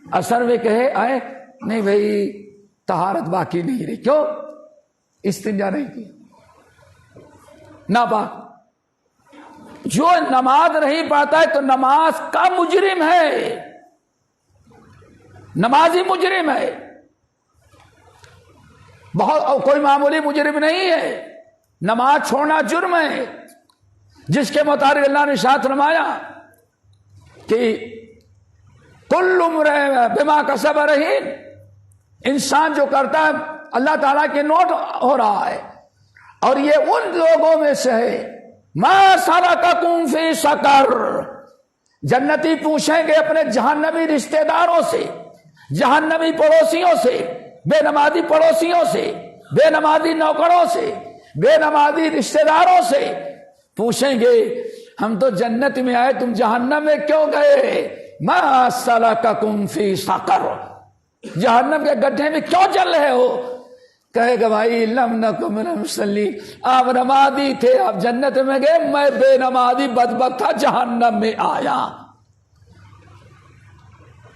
اثر میں کہے آئے نہیں بھائی طہارت باقی نہیں رہی. کیوں؟ استنجا نہیں کی, ناپاک. جو نماز نہیں پڑھتا ہے تو نماز کا مجرم ہے, نمازی مجرم ہے, بہت کوئی معمولی مجرم نہیں ہے. نماز چھوڑنا جرم ہے, جس کے مطابق اللہ نے ارشاد فرمایا کہ کل امرئ بما کسب رہین. انسان جو کرتا ہے اللہ تعالیٰ کے نوٹ ہو رہا ہے. اور یہ ان لوگوں میں سے ہے ما سلککم فی سقر. جنتی پوچھیں گے اپنے جہنمی رشتہ داروں سے, جہنمی پڑوسیوں سے, بے نمازی پڑوسیوں سے, بے نمازی نوکروں سے, بے نمازی رشتہ داروں سے پوچھیں گے ہم تو جنت میں آئے, تم جہنم میں کیوں گئے؟ ما سلککم فی سقر. جہنم کے گڈھے میں کیوں چل رہے ہو؟ کہے گا بھائی لم نکن من المصلین. آپ نمازی تھے, آپ جنت میں گئے, میں بے نمازی بدبخت تھا, جہنم میں آیا.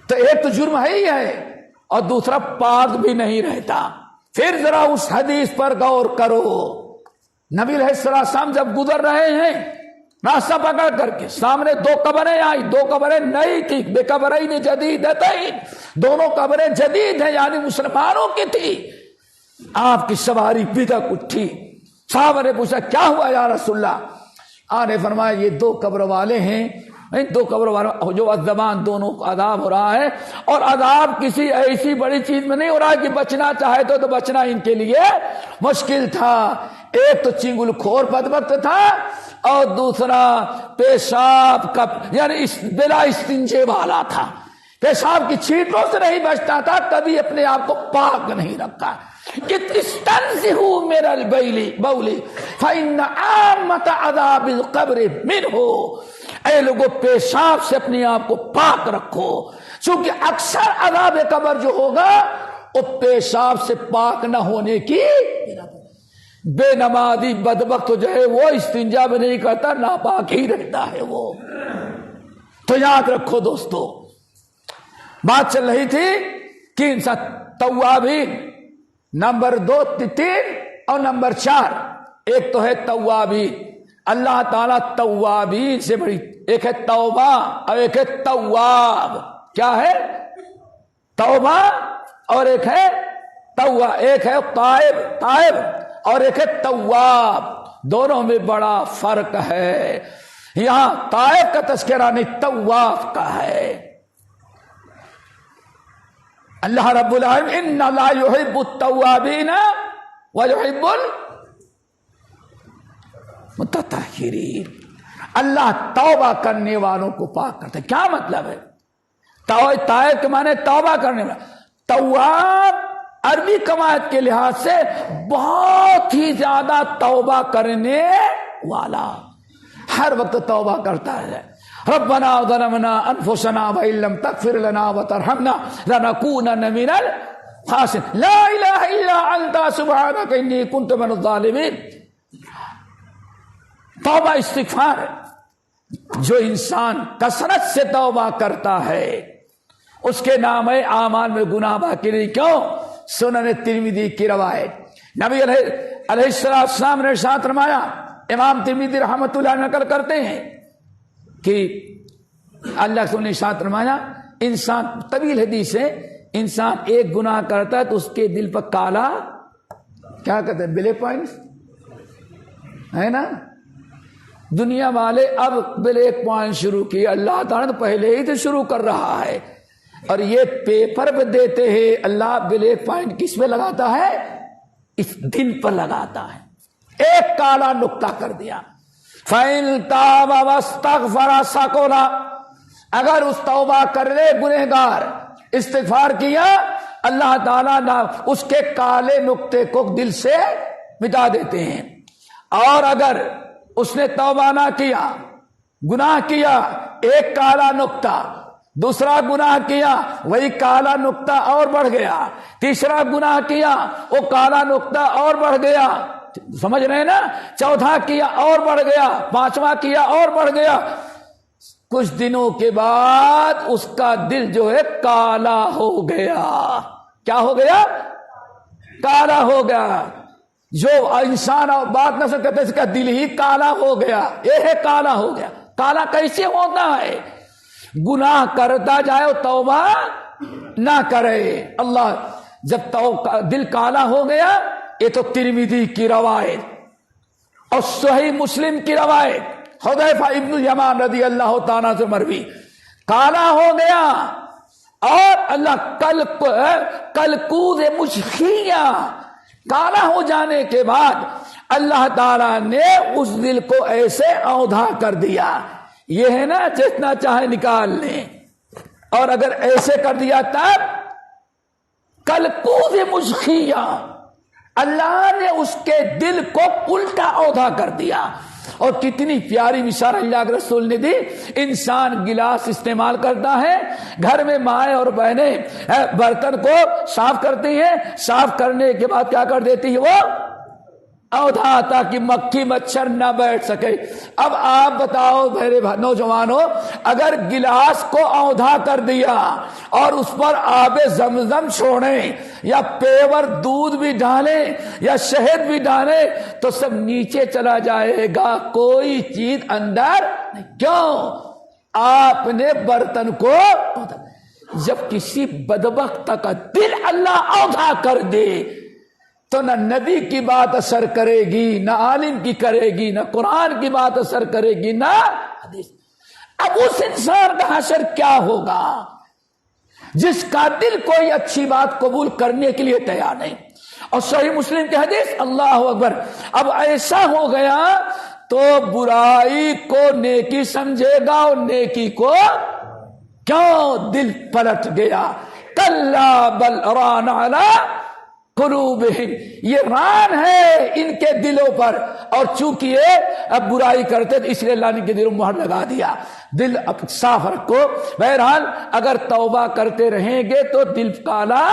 تو ایک تو جرم ہے ہی ہے, اور دوسرا پاک بھی نہیں رہتا. پھر ذرا اس حدیث پر غور کرو. نبی علیہ السلام جب گزر رہے ہیں راستہ پکڑ کر کے, سامنے 2 قبریں آئی. 2 قبریں نئی تھی, بے قبرین جدیدتین, دونوں قبریں جدید ہیں یعنی مسلمانوں کی تھی. آپ کی سواری بدک اٹھی. صحابہ نے پوچھا کیا ہوا یا رسول اللہ؟ آپ نے فرمایا یہ 2 قبر والے ہیں, ان 2 قبر والے جو زبان دونوں کو عذاب ہو رہا ہے, اور عذاب کسی ایسی بڑی چیز میں نہیں ہو رہا کہ بچنا چاہے تو بچنا ان کے لیے مشکل تھا. ایک تو چنگل خور بدبخت تھا, اور دوسرا پیشاب کا یعنی بلا استنجے والا تھا. پیشاب کی چھینٹوں سے نہیں بچتا تھا, کبھی اپنے آپ کو پاک نہیں رکھا. استنزہوا من البول فإن عامة عذاب القبر منہ. اے لوگوں پیشاب سے اپنے آپ کو پاک رکھو, چونکہ اکثر عذاب قبر جو ہوگا وہ پیشاب سے پاک نہ ہونے کی. بے نمازی بدبخت جو ہے وہ استنجا بھی نہیں کرتا, ناپاک ہی رہتا ہے وہ. تو یاد رکھو دوستو, بات چل رہی تھی کہ انسان توابین نمبر 2 3 اور نمبر 4. ایک تو ہے توابین, اللہ تعالیٰ توابین سے بڑی، ایک ہے توبہ اور ایک ہے تواب. کیا ہے؟ توبہ اور ایک ہے تواب. ایک ہے تائب اور ایک ہے تواب. دونوں میں بڑا فرق ہے. یہاں تائب کا تذکرہ نہیں، تواب کا ہے. اللہ رب العالمین ان لا يحب التوابین ويحب المتطہرین. اللہ توبہ کرنے والوں کو پاک کرتا ہے. کیا مطلب ہے؟ تائب کے معنی توبہ کرنے والا. تواب عربی قواعد کے لحاظ سے بہت ہی زیادہ توبہ کرنے والا، ہر وقت توبہ کرتا ہے. ربنا ظلمنا انفسنا وان لم تغفر لنا وترحمنا لنكونن من الخاسرين لا اله الا انت سبحانك اني كنت من الظالمين. توبہ استغفار ہے. جو انسان کثرت سے توبہ کرتا ہے اس کے نام ہے اعمال میں گناہ باقی نہیں. کیوں؟ سنن ترمذی کی روایت نبی علیہ السلام نے ارشاد فرمایا، امام ترمذی رحمۃ اللہ نقل کرتے ہیں کہ اللہ نے ارشاد فرمایا، انسان، طویل حدیث ہے، انسان ایک گناہ کرتا ہے تو اس کے دل پر کالا، کیا کہتے ہیں، بلیک پوائنٹس ہے نا. دنیا والے اب بلیک پوائنٹ شروع کیے، اللہ تعالیٰ تو پہلے ہی تو شروع کر رہا ہے. اور یہ پیپر پہ دیتے ہیں، اللہ بلیک پوائنٹ کس پہ لگاتا ہے؟ اس دل پر لگاتا ہے. ایک کالا نقطہ کر دیا. فَإِن تَابَ وَاسْتَغْفَرَ سَقُلَ، اگر اس توبہ کر لے گنہگار، استغفار کیا، اللہ تعالیٰ نہ اس کے کالے نقطے کو دل سے مٹا دیتے ہیں. اور اگر اس نے توبہ نہ کیا، گناہ کیا، ایک کالا نقطہ، دوسرا گناہ کیا، وہی کالا نقطہ اور بڑھ گیا، تیسرا گناہ کیا، وہ کالا نقطہ اور بڑھ گیا، سمجھ رہے ہیں نا، چوتھا کیا اور بڑھ گیا، پانچواں کیا اور بڑھ گیا. کچھ دنوں کے بعد اس کا دل جو ہے کالا ہو گیا. کیا ہو گیا؟ کالا ہو گیا. جو انسان بات نہ سکتے اس کا دل ہی کالا ہو گیا. یہ ہے کالا ہو گیا. کالا کیسے ہوتا ہے؟ گناہ کرتا جائے اور توبہ نہ کرے. اللہ جب دل کالا ہو گیا، یہ تو ترمذی کی روایت اور صحیح مسلم کی روایت، حذیفہ ابن الیمان رضی اللہ تعالیٰ سے مروی، کالا ہو گیا اور اللہ کلکوز مشخیہ، کالا ہو جانے کے بعد اللہ تعالیٰ نے اس دل کو ایسے اوندھا کر دیا. یہ ہے نا جتنا چاہے نکال لیں، اور اگر ایسے کر دیا تب کلکوز مشخیہ، اللہ نے اس کے دل کو الٹا اوندھا کر دیا. اور کتنی پیاری مثال اللہ کے رسول نے دی. انسان گلاس استعمال کرتا ہے، گھر میں مائیں اور بہنیں برتن کو صاف کرتی ہیں، صاف کرنے کے بعد کیا کر دیتی ہے؟ وہ اوندھا، تاکہ مکھی مچھر نہ بیٹھ سکے. اب آپ بتاؤ میرے نوجوانوں، اگر گلاس کو اوندھا کر دیا اور اس پر آب زمزم چھوڑیں یا پیور دودھ بھی ڈالیں یا شہد بھی ڈالیں تو سب نیچے چلا جائے گا، کوئی چیز اندر نہیں. کیوں؟ آپ نے برتن کو، جب کسی بدبخت کا دل اللہ اوندھا کر دے تو نہ نبی کی بات اثر کرے گی، نہ عالم کی کرے گی، نہ قرآن کی بات اثر کرے گی، نہ حدیث. اب اس انسان کا حشر کیا ہوگا جس کا دل کوئی اچھی بات قبول کرنے کے لیے تیار نہیں. اور صحیح مسلم کی حدیث، اللہ اکبر، اب ایسا ہو گیا تو برائی کو نیکی سمجھے گا اور نیکی کو کیوں؟ دل پلٹ گیا. کلا بل ران علی قلوبہم، یہ ران ہے ان کے دلوں پر، اور چونکہ یہ اب برائی کرتے تو اس لیے اللہ نے کے دلوں مہر لگا دیا. دل صاف رکھو. بہرحال اگر توبہ کرتے رہیں گے تو دل کالا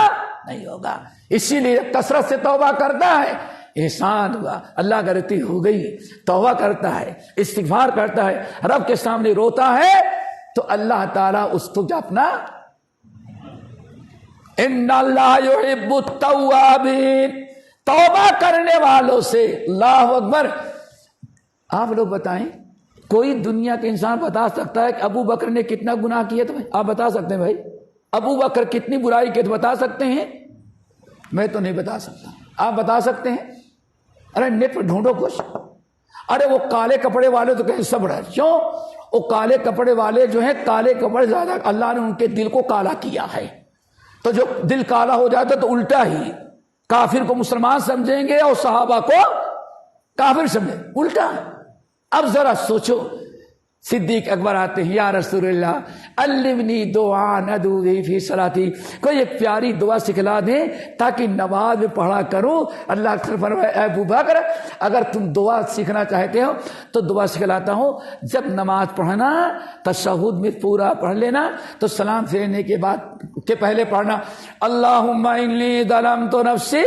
نہیں ہوگا. اسی لیے کثرت سے توبہ کرتا ہے، احسان ہوا، اللہ کا رتی ہو گئی، توبہ کرتا ہے، استغفار کرتا ہے، رب کے سامنے روتا ہے تو اللہ تعالیٰ اس کو اپنا ان اللہ یحب التوابین، توبہ کرنے والوں سے، اللہ اکبر، آپ لوگ بتائیں کوئی دنیا کے انسان بتا سکتا ہے کہ ابو بکر نے کتنا گناہ کیا تمہیں؟ آپ بتا سکتے ہیں بھائی ابو بکر کتنی برائی کی تو بتا سکتے ہیں؟ میں تو نہیں بتا سکتا، آپ بتا سکتے ہیں؟ ارے نیٹ پر ڈھونڈو کچھ. ارے وہ کالے کپڑے والے تو کہیں صبر ہے، کیوں؟ وہ کالے کپڑے والے جو ہیں کالے کپڑے زیادہ اللہ نے ان کے دل کو کالا کیا ہے، تو جو دل کالا ہو جاتا تو الٹا ہی کافر کو مسلمان سمجھیں گے اور صحابہ کو کافر سمجھیں، الٹا. اب ذرا سوچو، صدیق اکبر آتے ہیں، یا رسول اللہ علمنی دعا ندعو فی صلاتی، کوئی ایک پیاری دعا سکھلا دیں تاکہ نماز میں پڑھا کروں. اللہ اکثر فرمائے اے ابو بکر اگر تم دعا سیکھنا چاہتے ہو تو دعا سکھلاتا ہوں. جب نماز پڑھنا تشہد میں پورا پڑھ لینا تو سلام پھیرنے کے بعد کے پہلے پڑھنا اللہم انی ظلمت نفسی.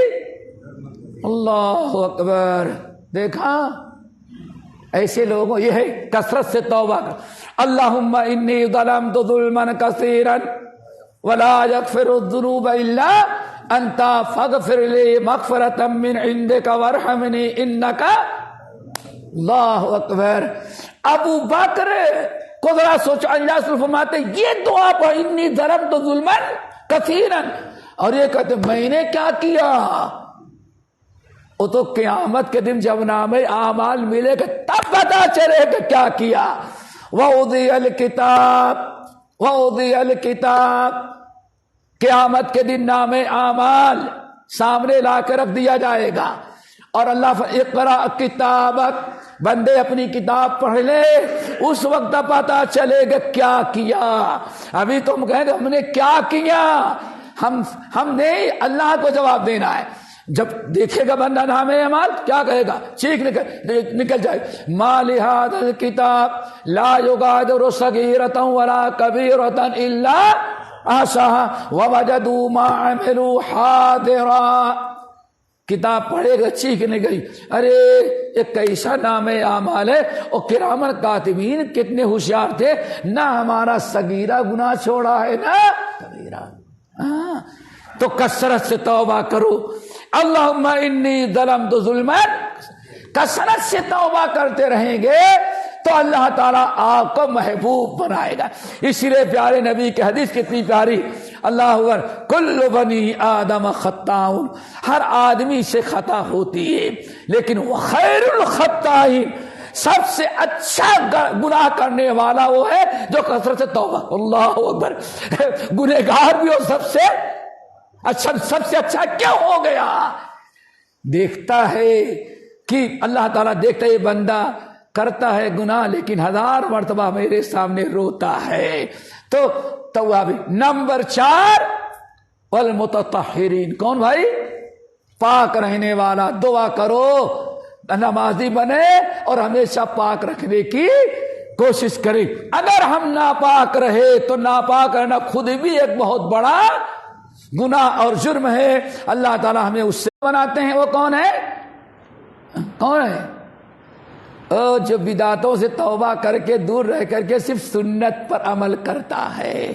اللہ اکبر. دیکھا ایسے لوگوں یہ ہے کثرت سے توبہ کر. اللہم انی ظلمت ظلما کثیرا ولا یغفر الذنوب الا انت فاغفر لی مغفرۃ من عندک وارحمنی انک. اللہ اکبر. ابو بکر کو ذرا سوچو، اللہ رسول فرماتے یہ دعا پڑھ انی ظلمت ظلما کثیرا، اور یہ کہتے میں نے کیا کیا؟ وہ تو قیامت کے دن جب نام اعمال ملے گا تب پتا چلے گا کیا کیا. ووضع الکتاب ووضع الکتاب، قیامت کے دن نام اعمال سامنے لا کے رکھ دیا جائے گا اور اللہ اقرا کتابک، بندے اپنی کتاب پڑھ لے، اس وقت پتا چلے گا کیا کیا. ابھی تم کہیں گے ہم نے کیا کیا، ہم نے اللہ کو جواب دینا ہے. جب دیکھے گا بندہ نام اعمال کیا کہے گا؟ چیخ نکل جائے ما لہذا الکتاب لا یغادر صغیرۃ ولا کبیرۃ الا احصاها ووجدوا ما عملوا حاضرا. کتاب پڑھے گا چیخنے گئی ارے ایک کیسا نام اعمال ہے، اور کرامن کاتبین کتنے ہوشیار تھے، نہ ہمارا صغیرہ گناہ چھوڑا ہے نہ کبیرہ. تو کثرت سے توبہ کرو. اللہم انی ظلمت ظلما، کثرت سے توبہ کرتے رہیں گے تو اللہ تعالیٰ آپ کو محبوب بنائے گا. اسی لیے پیارے نبی کی حدیث کتنی پیاری، اللہ اکبر، کل بنی آدم خطاؤن، ہر آدمی سے خطا ہوتی ہے لیکن وہ خیر الخطائین، سب سے اچھا گناہ کرنے والا وہ ہے جو کثرت سے توبہ. اللہ اکبر. گنہگار بھی ہو سب سے اچھا کیوں ہو گیا؟ دیکھتا ہے کہ اللہ تعالیٰ دیکھتا ہے یہ بندہ کرتا ہے گناہ لیکن 1000 مرتبہ میرے سامنے روتا ہے. تو توابی. نمبر 4 والمتطہرین. کون بھائی؟ پاک رہنے والا. دعا کرو نمازی بنے اور ہمیشہ پاک رکھنے کی کوشش کرے. اگر ہم ناپاک رہے تو ناپاک رہنا خود بھی ایک بہت بڑا گناہ اور جرم ہے. اللہ تعالیٰ ہمیں اس سے بناتے ہیں. وہ کون ہے؟ جو بدعتوں سے توبہ کر کے دور رہ کر کے صرف سنت پر عمل کرتا ہے،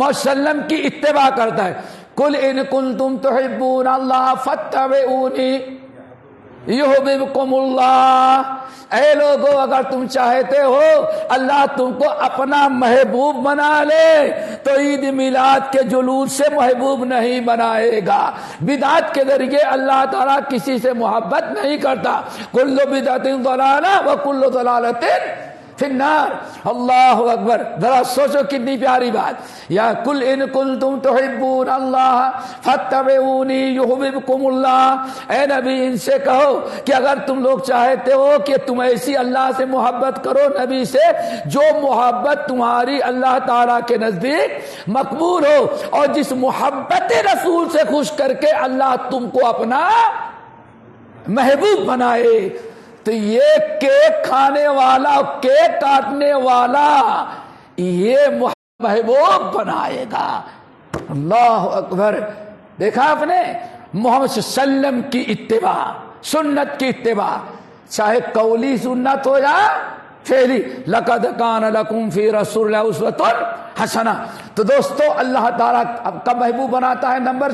مسلم کی اتباع کرتا ہے. قل ان کنتم تحبون اللہ فاتبعونی یحببکم اللہ. اے لوگو اگر تم چاہتے ہو اللہ تم کو اپنا محبوب بنا لے تو عید میلاد کے جلوس سے محبوب نہیں بنائے گا. بدعت کے ذریعے اللہ تعالیٰ کسی سے محبت نہیں کرتا. کل بدعت ضلالہ وکل ضلالۃ فی النار. اللہ اکبر. ذرا سوچو کتنی پیاری بات. یا کل ان کنتم تحبون اللہ فاتبعونی یحببکم اللہ. اے نبی ان سے کہو کہ اگر تم لوگ چاہتے ہو کہ تم ایسی اللہ سے محبت کرو، نبی سے، جو محبت تمہاری اللہ تعالیٰ کے نزدیک مقبول ہو، اور جس محبت رسول سے خوش کر کے اللہ تم کو اپنا محبوب بنائے، تو یہ کیک کھانے والا، کیک کاٹنے والا یہ محبوب بنائے گا. اللہ اکبر. دیکھا آپ نے محمد صلی اللہ علیہ وسلم کی اتباع، سنت کی اتباع، چاہے قولی سنت ہو یا فعلی. لقد کان لکم فی رسول اللہ اسوۃ حسنہ. تو دوستو اللہ تعالیٰ کا محبوب بناتا ہے. نمبر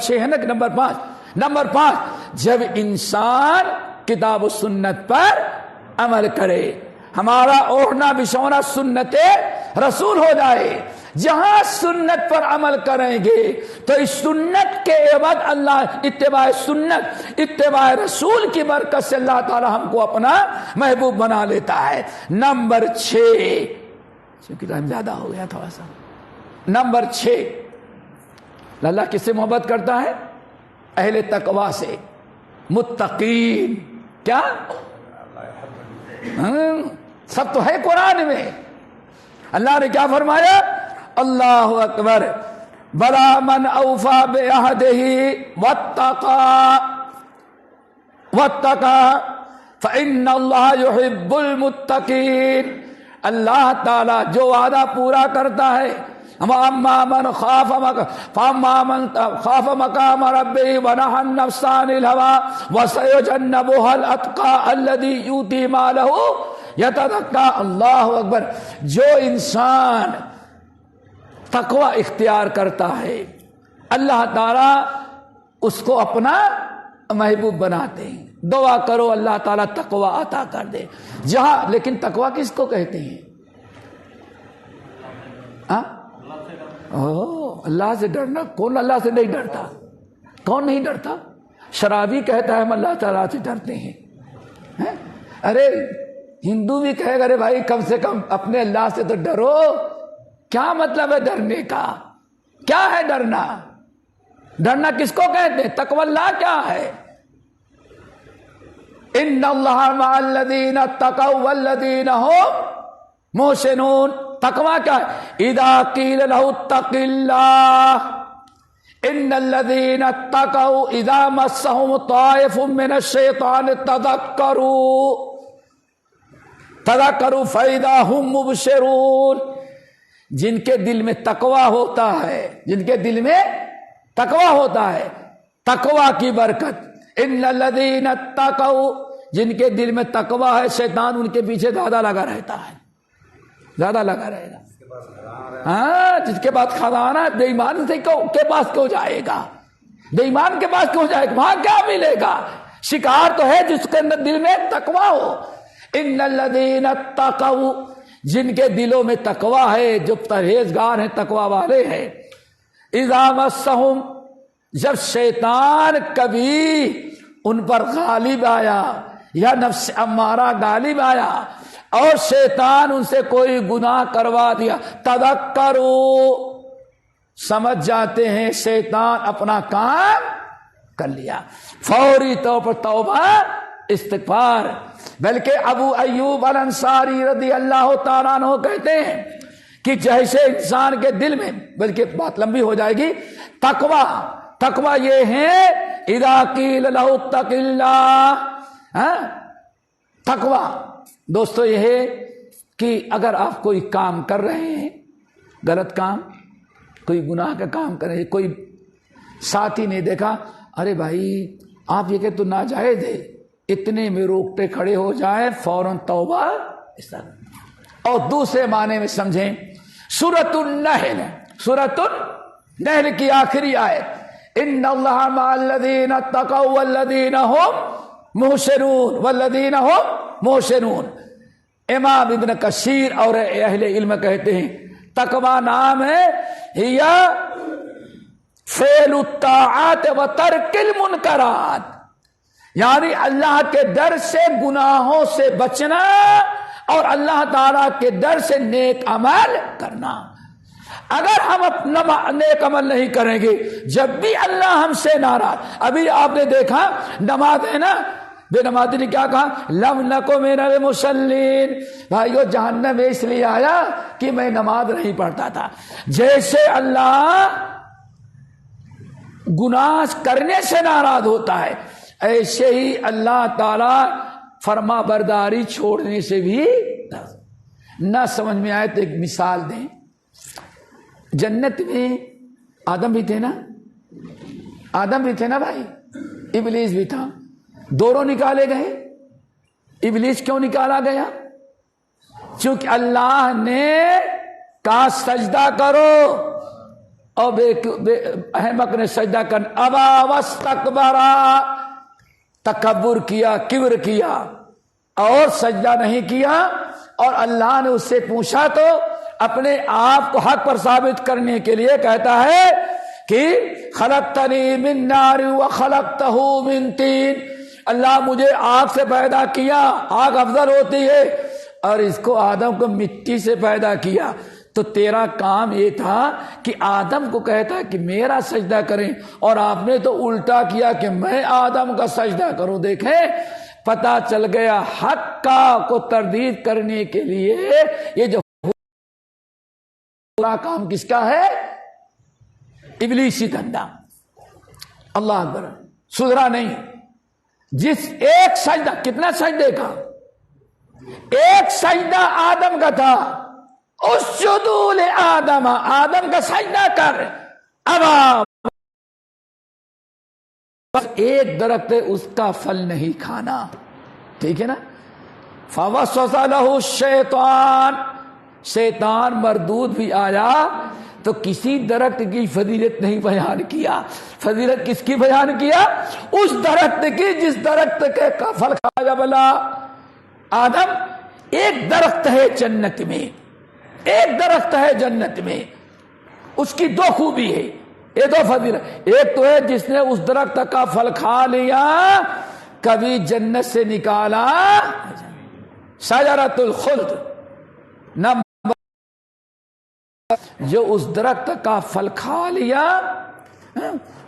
6 ہے نا کہ نمبر 5 جب انسان کتاب و سنت پر عمل کرے، ہمارا اوڑھنا بچھونا سنت رسول ہو جائے۔ جہاں سنت پر عمل کریں گے تو اس سنت کے عوض اللہ اتباع سنت، اتباع رسول کی برکت سے اللہ تعالی ہم کو اپنا محبوب بنا لیتا ہے۔ نمبر 6، چونکہ ٹائم زیادہ ہو گیا تھوڑا سا، نمبر 6، اللہ کس سے محبت کرتا ہے؟ اہل تقوی سے، متقین۔ کیا سب تو ہے قرآن میں۔ اللہ نے کیا فرمایا؟ اللہ اکبر، بلا من اوفا بعہدہ واتقى فإن اللہ يحب المتقین۔ اللہ تعالی جو وعدہ پورا کرتا ہے، فَأَمَّا مَنْ خَافَ مَقَامَ رَبِّهِ وَنَهَى النَّفْسَ عَنِ الْهَوَىٰ وَسَيُجَنَّبُهَا الْأَتْقَى الَّذِي يُؤْتِي مَالَهُ يَتَزَكَّىٰ۔ اللہ اکبر، جو انسان تقوی اختیار کرتا ہے اللہ تعالیٰ اس کو اپنا محبوب بناتے ہیں۔ دعا کرو اللہ تعالیٰ تقوی عطا کر دے۔ جہاں لیکن تقوی کس کو کہتے ہیں؟ اللہ سے ڈرنا۔ کون اللہ سے نہیں ڈرتا؟ کون نہیں ڈرتا؟ شرابی کہتا ہے ہم اللہ تعالیٰ سے ڈرتے ہیں۔ ارے ہندو بھی کہے گا ارے بھائی کم سے کم اپنے اللہ سے تو ڈرو۔ کیا مطلب ہے ڈرنے کا؟ کیا ہے ڈرنا؟ ڈرنا کس کو کہتے ہیں؟ تقوی اللہ کیا ہے؟ ان اللہ مع الذین اتقوا والذین هم محسنون۔ تقوی کیا ہے؟ اذا قیل له اتق اللہ ان الذین اتقوا اذا مسهم طائف من الشیطان تذکروا فاذا هم مبصرون۔ جن کے دل میں تقوی ہوتا ہے، جن کے دل میں تقوی ہوتا ہے، تقوی کی برکت، ان الذین اتقوا، جن کے دل میں تقوی ہے شیطان ان کے پیچھے زیادہ لگا رہتا ہے، زیادہ لگا رہے گا۔ ہاں، جس کے پاس خزانہ بے ایمان کے پاس کیوں جائے گا؟ بے ایمان کے پاس کیوں جائے گا؟ وہاں کیا ملے گا؟ شکار تو ہے جس کے اندر دل میں تقوی ہو۔ ان الذین اتقوا، جن کے دلوں میں تقوی ہے، جو پرہیزگار ہیں، تقوی والے ہیں، اذا مسہم، جب شیطان کبھی ان پر غالب آیا یا نفس امارہ غالب آیا اور شیطان ان سے کوئی گناہ کروا دیا، تذکروا، سمجھ جاتے ہیں شیطان اپنا کام کر لیا، فوری طور پر توبہ استغفار۔ بلکہ ابو ایوب الانصاری رضی اللہ تعالیٰ عنہ کہتے ہیں کہ جیسے انسان کے دل میں، بلکہ بات لمبی ہو جائے گی، تقوی یہ ہے اذا قیل لہ اتق اللہ۔ تقوی دوستو یہ ہے کہ اگر آپ کوئی کام کر رہے ہیں، غلط کام، کوئی گناہ کا کام کر رہے ہیں، کوئی ساتھی نے دیکھا، ارے بھائی آپ یہ کہ تو ناجائز ہے، اتنے میں روکتے کھڑے ہو جائیں، فوراً توبہ استغفار۔ اور دوسرے معنی میں سمجھیں، سورۃ النحل کی آخری آیت، ان اللہ مع الذین اتقوا والذین هم محسنون۔ امام ابن کثیر اور اہل علم کہتے ہیں تقوی نام ہے یا فعل الطاعات و ترک المنکرات، یعنی اللہ کے ڈر سے گناہوں سے بچنا اور اللہ تعالیٰ کے ڈر سے نیک عمل کرنا۔ اگر ہم اپنا نیک عمل نہیں کریں گے، جب بھی اللہ ہم سے ناراض، ابھی آپ نے دیکھا نماز ہے نا، بے نمازی نے کیا کہا؟ لم نکو من المصلین، بھائیو جہنم میں اس لیے آیا کہ میں نماز نہیں پڑھتا تھا۔ جیسے اللہ گناہ کرنے سے ناراض ہوتا ہے، ایسے ہی اللہ تعالی فرما برداری چھوڑنے سے بھی نہ سمجھ میں آئے تو ایک مثال دیں۔ جنت میں آدم بھی تھے نا، آدم بھی تھے نا بھائی، ابلیس بھی تھا، دونوں نکالے گئے۔ ابلیس کیوں نکالا گیا؟ چونکہ اللہ نے کہا سجدہ کرو اور احمق نے سجدہ کر ابا واستکبرا، تکبر کیا، کبر کیا۔ اور سجدہ نہیں کیا، اور اللہ نے اس سے پوچھا تو اپنے آپ کو حق پر ثابت کرنے کے لیے کہتا ہے کہ خلقتنی من نار وخلقتہ من طین، اللہ مجھے آگ سے پیدا کیا، آگ افضل ہوتی ہے، اور اس کو آدم کو مٹی سے پیدا کیا، تو تیرا کام یہ تھا کہ آدم کو کہتا کہ میرا سجدہ کریں، اور آپ نے تو الٹا کیا کہ میں آدم کا سجدہ کروں۔ دیکھیں پتہ چل گیا حق کا کو تردید کرنے کے لیے یہ جو کام کس کا ہے؟ ابلیسی دھندا۔ اللہ اکبر، سدھرا نہیں۔ جس ایک سجدہ، کتنا سجدے کا؟ ایک سجدہ آدم کا تھا، اسجدوا لآدم، آدم کا سجدہ کر، اب بس ایک درخت ہے اس کا پھل نہیں کھانا، ٹھیک ہے نا؟ فوسوس لہ الشیطان، شیطان مردود بھی آیا تو کسی درخت کی فضیلت نہیں بیان کیا۔ فضیلت کس کی بیان کیا؟ اس درخت کی جس درخت کے کا پھل کھایا بلا آدم۔ ایک درخت ہے جنت میں، ایک درخت ہے جنت میں، اس کی دو خوبی ہے، یہ دو فضیلت۔ ایک تو ہے جس نے اس درخت کا پھل کھا لیا کبھی جنت سے نکالا، شجرۃ الخلد۔ نمبر جو اس درخت کا پھل کھا لیا،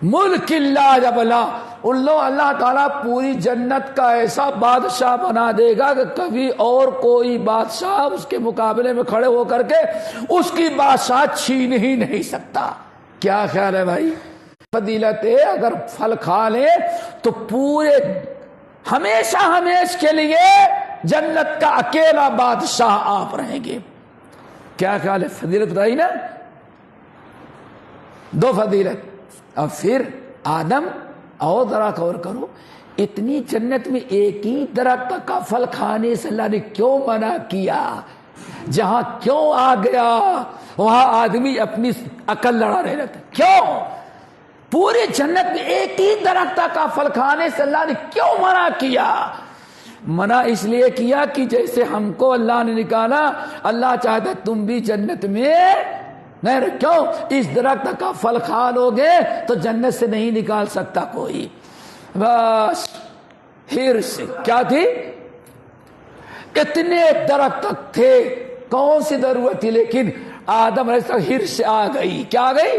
ملک اللہ جبلا، ان لوگ اللہ تعالیٰ پوری جنت کا ایسا بادشاہ بنا دے گا کہ کبھی اور کوئی بادشاہ اس کے مقابلے میں کھڑے ہو کر کے اس کی بادشاہ چھین ہی نہیں سکتا۔ کیا خیال ہے بھائی؟ فضیلت ہے اگر پھل کھا لے تو پورے ہمیشہ ہمیش کے لیے جنت کا اکیلا بادشاہ آپ رہیں گے۔ کیا خیال ہے؟ فضیلت بتائی نا، دو فضیلت۔ اور پھر آدم اور ذرا غور کرو، اتنی جنت میں ایک ہی درخت کا پھل کھانے سے اللہ نے کیوں منع کیا؟ جہاں کیوں آ گیا وہاں آدمی اپنی عقل لڑا رہے رہتا، کیوں؟ پورے جنت میں ایک ہی درخت کا پھل کھانے سے اللہ نے کیوں منع کیا؟ منع اس لیے کیا کہ جیسے ہم کو اللہ نے نکالا، اللہ چاہتا تم بھی جنت میں نہیں رہو۔ کیوں؟ اس درخت کا پھل کھا لو گے تو جنت سے نہیں نکال سکتا کوئی۔ بس ہرس کیا تھی؟ کتنے درخت تھے، کون سی ضرورت تھی، لیکن آدم علیہ السلام ہرس آ گئی۔ کیا آ گئی؟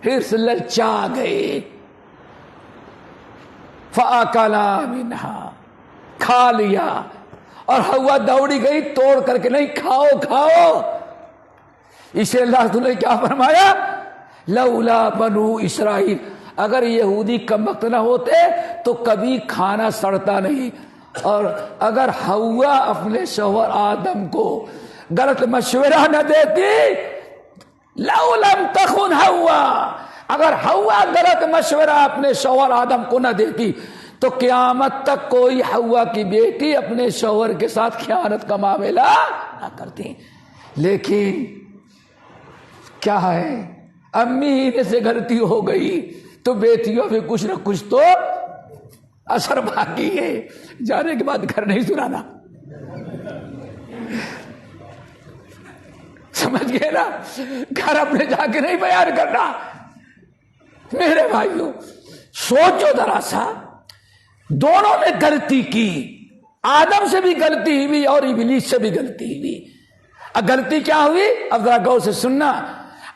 ہرس، للچا گئے۔ فَأَكَلَا مِنْهَا، کھا لیا، اور ہوا دوڑی گئی توڑ کر کے، نہیں کھاؤ کھاؤ۔ اسے اللہ نے کیا فرمایا؟ لولا بنو اسرائیل، اگر یہودی کمبخت نہ ہوتے تو کبھی کھانا سڑتا نہیں۔ اور اگر ہوا اپنے شوہر آدم کو غلط مشورہ نہ دیتی، لو لم تخن ہوا، اگر ہوا غلط مشورہ اپنے شوہر آدم کو نہ دیتی تو قیامت تک کوئی ہوا کی بیٹی اپنے شوہر کے ساتھ خیانت کا معاملہ نہ کرتی۔ لیکن کیا ہے، امی ہی سے غلطی ہو گئی تو بیٹیوں میں کچھ نہ کچھ تو اثر باقی ہے۔ جانے کے بعد گھر نہیں سنانا، سمجھ گئے نا؟ گھر اپنے جا کے نہیں بیان کرنا۔ میرے بھائیوں سوچو ذرا سا، دونوں نے غلطی کی، آدم سے بھی غلطی ہوئی اور ابلیس سے بھی غلطی ہوئی۔ اب غلطی کیا ہوئی؟ اب ذرا غور سے سننا۔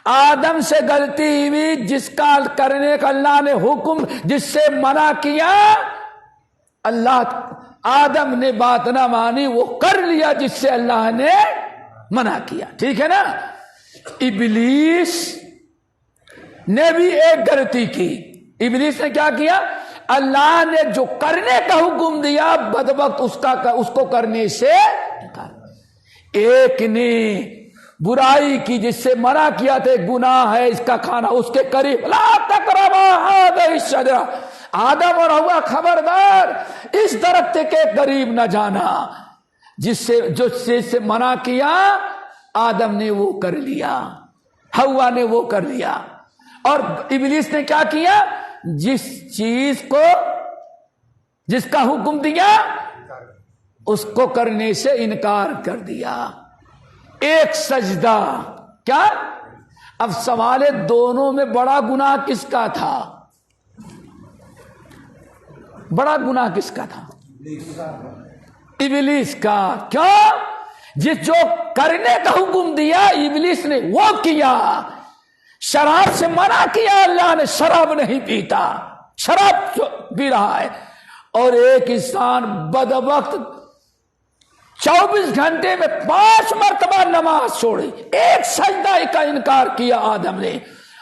آدم سے غلطی ہوئی جس کا کرنے کا اللہ نے حکم، جس سے منع کیا، اللہ آدم نے بات نہ مانی، وہ کر لیا جس سے اللہ نے منع کیا، ٹھیک ہے نا؟ ابلیس نے بھی ایک غلطی کی۔ ابلیس نے کیا کیا؟ اللہ نے جو کرنے کا حکم دیا بدبخت اس کو کرنے سے ایک نے برائی کی جس سے منع کیا تھا، گناہ ہے اس کا کھانا، اس کے قریب لا تقربا هذه الشجرہ، آدم اور ہوا خبردار اس درخت کے قریب نہ جانا، جس سے جو چیز سے منع کیا آدم نے وہ کر لیا، ہوا نے وہ کر لیا۔ اور ابلیس نے کیا کیا؟ جس چیز کو، جس کا حکم دیا اس کو کرنے سے انکار کر دیا. ایک سجدہ. کیا؟ اب سوال ہے دونوں میں بڑا گناہ کس کا تھا؟ بڑا گناہ کس کا تھا؟ ابلیس کا. کیوں؟ جس جو کرنے کا حکم دیا ابلیس نے وہ کیا. شراب سے منع کیا اللہ نے، شراب نہیں پیتا، شراب پی رہا ہے. اور ایک انسان بدبخت 24 گھنٹے میں 5 مرتبہ نماز چھوڑی، ایک سجدہ کا انکار کیا آدم نے.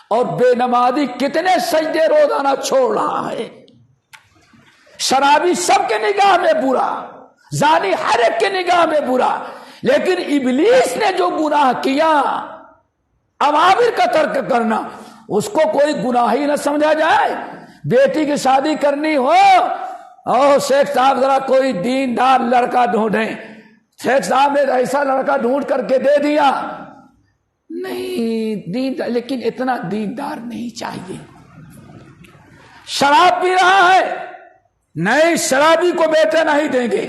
اور بے نمازی کتنے سجدے روزانہ چھوڑ رہا ہے. شرابی سب کے نگاہ میں برا، زانی ہر ایک کے نگاہ میں برا، لیکن ابلیس نے جو گناہ کیا اوامر کا ترک کرنا، اس کو کوئی گناہ ہی نہ سمجھا جائے. بیٹی کی شادی کرنی ہو، اور شیخ صاحب ذرا کوئی دیندار لڑکا ڈھونڈیں. شیخ صاحب نے ایسا لڑکا ڈھونڈ کر کے دے دیا. نہیں دیندار، لیکن اتنا دیندار نہیں چاہیے. شراب پی رہا ہے، نہیں شرابی کو بیٹا نہیں دیں گے.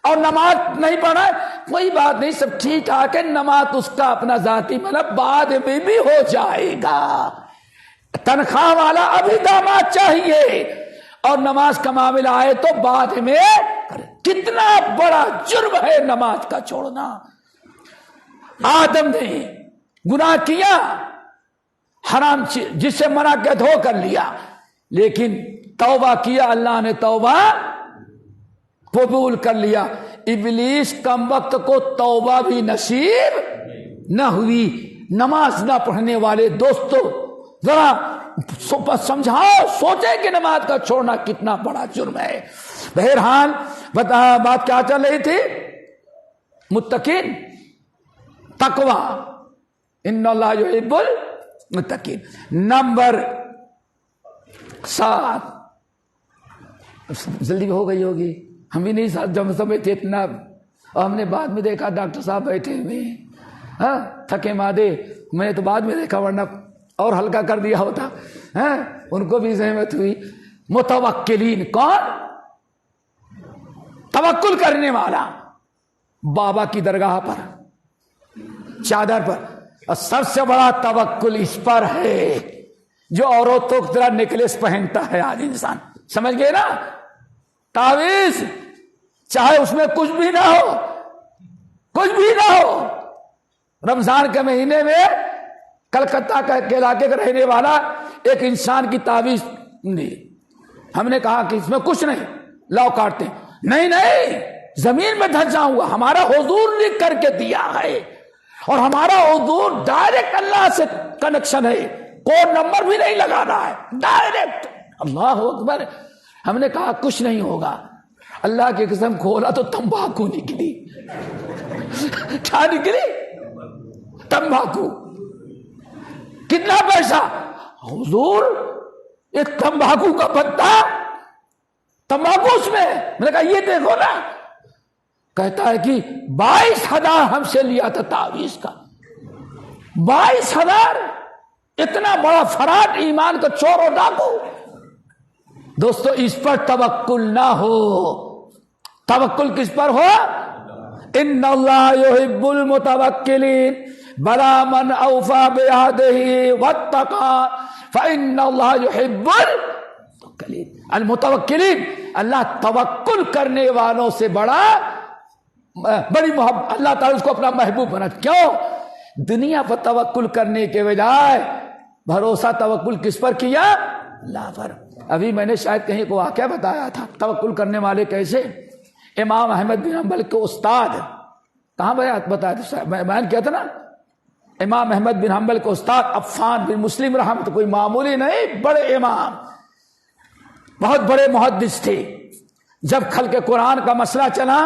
اور نماز نہیں پڑھا، کوئی بات نہیں، سب ٹھیک ٹھاک ہے. نماز اس کا اپنا ذاتی مطلب بعد میں بھی ہو جائے گا. تنخواہ والا ابھی داماد چاہیے، اور نماز کا معاملہ آئے تو بعد میں. کتنا بڑا جرم ہے نماز کا چھوڑنا. آدم نے گناہ کیا، حرام جس سے منع کیا دھو کر لیا، لیکن توبہ کیا، اللہ نے توبہ قبول کر لیا. ابلیس کم وقت کو توبہ بھی نصیب نہ ہوئی. نماز نہ پڑھنے والے دوستوں ذرا سمجھاؤ، سوچیں کہ نماز کا چھوڑنا کتنا بڑا جرم ہے. بہرحال بات کیا چل رہی تھی؟ متقین، تقوی، ان اللہ یحب المتقین. نمبر 7. جلدی ہو گئی ہوگی، ہم بھی نہیں جب سمجھتے اتنا. اور ہم نے بعد میں دیکھا ڈاکٹر صاحب بیٹھے ہوئے، ہاں تھکے مادے. میں نے تو بعد میں دیکھا، ورنہ اور ہلکا کر دیا ہوتا. ان کو بھی زحمت ہوئی. متوکلین کون؟ توکل کرنے والا. بابا کی درگاہ پر، چادر پر. اور سب سے بڑا توکل اس پر ہے جو عورتوں کی طرح نیکلیس پہنتا ہے آج انسان. سمجھ گئے نا؟ تعویذ، چاہے اس میں کچھ بھی نہ ہو، کچھ بھی نہ ہو. رمضان کے مہینے میں کلکتہ کے علاقے کا رہنے والا ایک انسان کی تعویذ دی. ہم نے کہا کہ اس میں کچھ نہیں، لاؤ کاٹتے. نہیں، زمین میں دھس جاؤں گا. ہمارا حضور لکھ کر کے دیا ہے، اور ہمارا حضور ڈائریکٹ اللہ سے کنیکشن ہے، کوڈ نمبر بھی نہیں لگانا ہے، ڈائریکٹ. اللہ اکبر. ہم نے کہا کچھ نہیں ہوگا. اللہ کی قسم کھولا تو تمباکو نکلی. کیا نکلی؟ تمباکو. کتنا پیسہ؟ حضور ایک تمباکو کا پتا، تمباکو اس میں. میں نے کہا یہ دیکھو نا. کہتا ہے کہ 22,000 ہم سے لیا تھا تعویذ کا. 22,000. اتنا بڑا فراڈ، ایمان کا چور و ڈاکو. دوستو اس پر توکل نہ ہو. توکل کس پر ہو؟ ان اللہ یحب المتوکلین بلا من اوفى بعهده واتقى فان اللہ یحب المتوکلین. المتوکلین، اللہ توکل کرنے والوں سے بڑی محبت، اللہ تعالیٰ اس کو اپنا محبوب بنا. کیوں؟ دنیا پر توکل کرنے کے بجائے بھروسہ توکل کس پر کیا؟ اللہ پر. ابھی میں نے شاید کہیں کو واقعہ بتایا تھا توکل کرنے والے کیسے. امام احمد بن حنبل کے استاد، کہاں بتایا تھا، بیان کیا تھا نا. امام احمد بن حنبل کے استاد عفان بن مسلم رحمت، کوئی معمولی نہیں، بڑے امام، بہت بڑے محدث تھے. جب خلق قرآن کا مسئلہ چلا،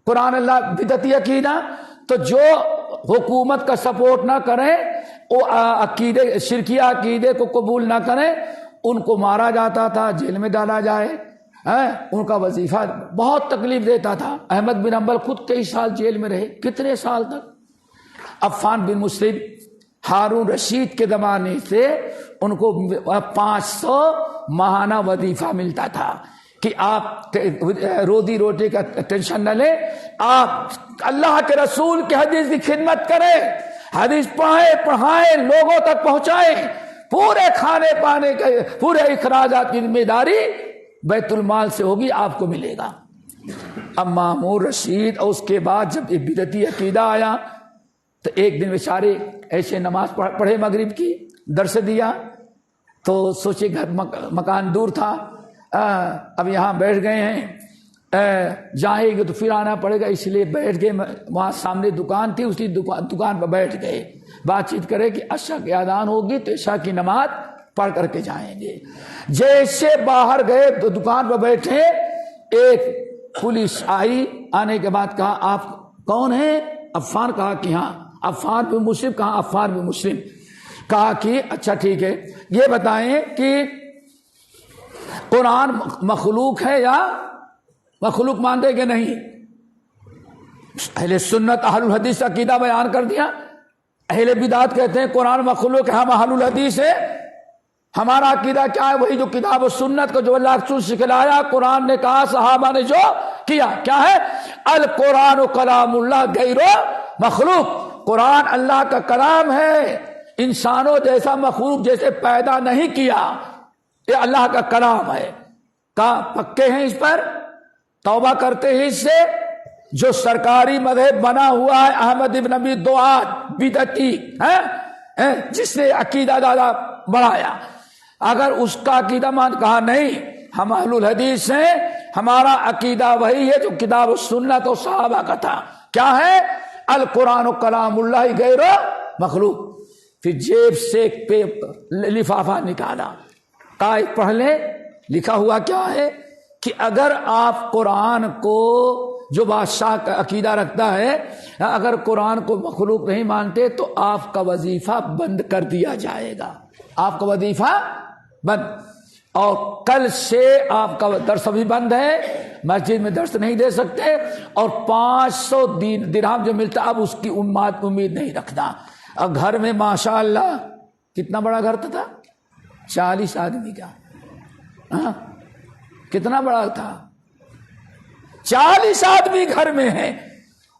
قرآن اللہ بدعتی عقیدہ، تو جو حکومت کا سپورٹ نہ کریں، وہ عقیدے شرکیہ عقیدے کو قبول نہ کریں، ان کو مارا جاتا تھا، جیل میں ڈالا جائے. ان کا وظیفہ بہت تکلیف دیتا تھا. احمد بن حنبل خود کئی سال جیل میں رہے. کتنے سال تک؟ عفان بن مسلم ہارون رشید کے زمانے سے ان کو 500 ماہانہ وظیفہ ملتا تھا کہ آپ روزی روٹی کا ٹینشن نہ لیں، آپ اللہ کے رسول کی حدیث کی خدمت کریں، حدیث پڑھائیں، لوگوں تک پہنچائیں، پورے کھانے پانے کے پورے اخراجات کی ذمہ داری بیت المال سے ہوگی، آپ کو ملے گا۔ اب مامون رشید اور اس کے بعد جب یہ بدعتی عقیدہ آیا تو ایک دن بیچارے ایسے نماز پڑھے مغرب کی، درس دیا تو سوچے گھر مکان دور تھا، اب یہاں بیٹھ گئے ہیں، جائیں گے تو پھر آنا پڑے گا، اس لیے بیٹھ گئے، وہاں سامنے دکان تھی، اسی دکان پر بیٹھ گئے، بات چیت کرے کہ عشاء کی اذان ہوگی تو عشاء کی نماز پڑھ کر کے جائیں گے۔ جیسے باہر گئے تو دکان پر بیٹھے، ایک پولیس آئی، آنے کے بعد کہا آپ کون ہیں؟ عفان، کہا کہ ہاں۔ عفان بن مسلم، کہا عفان بن مسلم، کہا کہ اچھا ٹھیک ہے، یہ بتائیں کہ قرآن مخلوق ہے یا مخلوق مانتے کہ نہیں؟ اہل سنت اہل الحدیث عقیدہ بیان کر دیا۔ اہل بدعت کہتے ہیں قرآن مخلوق ہے، ہم اہل الحدیث ہے، ہمارا عقیدہ کیا ہے؟ وہی جو کتاب و سنت کو جو اللہ رسول سکھلایا، قرآن نے کہا، صحابہ نے جو کیا، کیا ہے؟ القرآن کلام اللہ غیر مخلوق، قرآن اللہ کا کلام ہے، انسانوں جیسا مخلوق جیسے پیدا نہیں کیا، یہ اللہ کا کلام ہے۔ کہا پکے ہیں اس پر، توبہ کرتے ہیں اس سے؟ جو سرکاری مذہب بنا ہوا ہے احمد ابن ابی دعاد بدعتی ہے، جس نے عقیدہ زیادہ بڑھایا، اگر اس کا عقیدہ مان، کہا نہیں، ہم اہل الحدیث ہیں، ہمارا عقیدہ وہی ہے جو کتاب و سنت و صحابہ کا تھا، کیا ہے؟ القرآن کلام اللہ غیر مخلوق۔ پھر جیب سے ایک لفافہ نکالا، کہا پڑھ لیں، لکھا ہوا کیا ہے کہ اگر آپ قرآن کو، جو بادشاہ کا عقیدہ رکھتا ہے، اگر قرآن کو مخلوق نہیں مانتے تو آپ کا وظیفہ بند کر دیا جائے گا، آپ کا وظیفہ بند، اور کل سے آپ کا درس بھی بند ہے، مسجد میں درس نہیں دے سکتے، اور 500 درہم جو ملتا اب اس کی امید نہیں رکھنا۔ اب گھر میں ماشاءاللہ کتنا بڑا گھر تھا؟ 40 آدمی کا، کتنا بڑا تھا؟ 40 آدمی گھر میں ہیں۔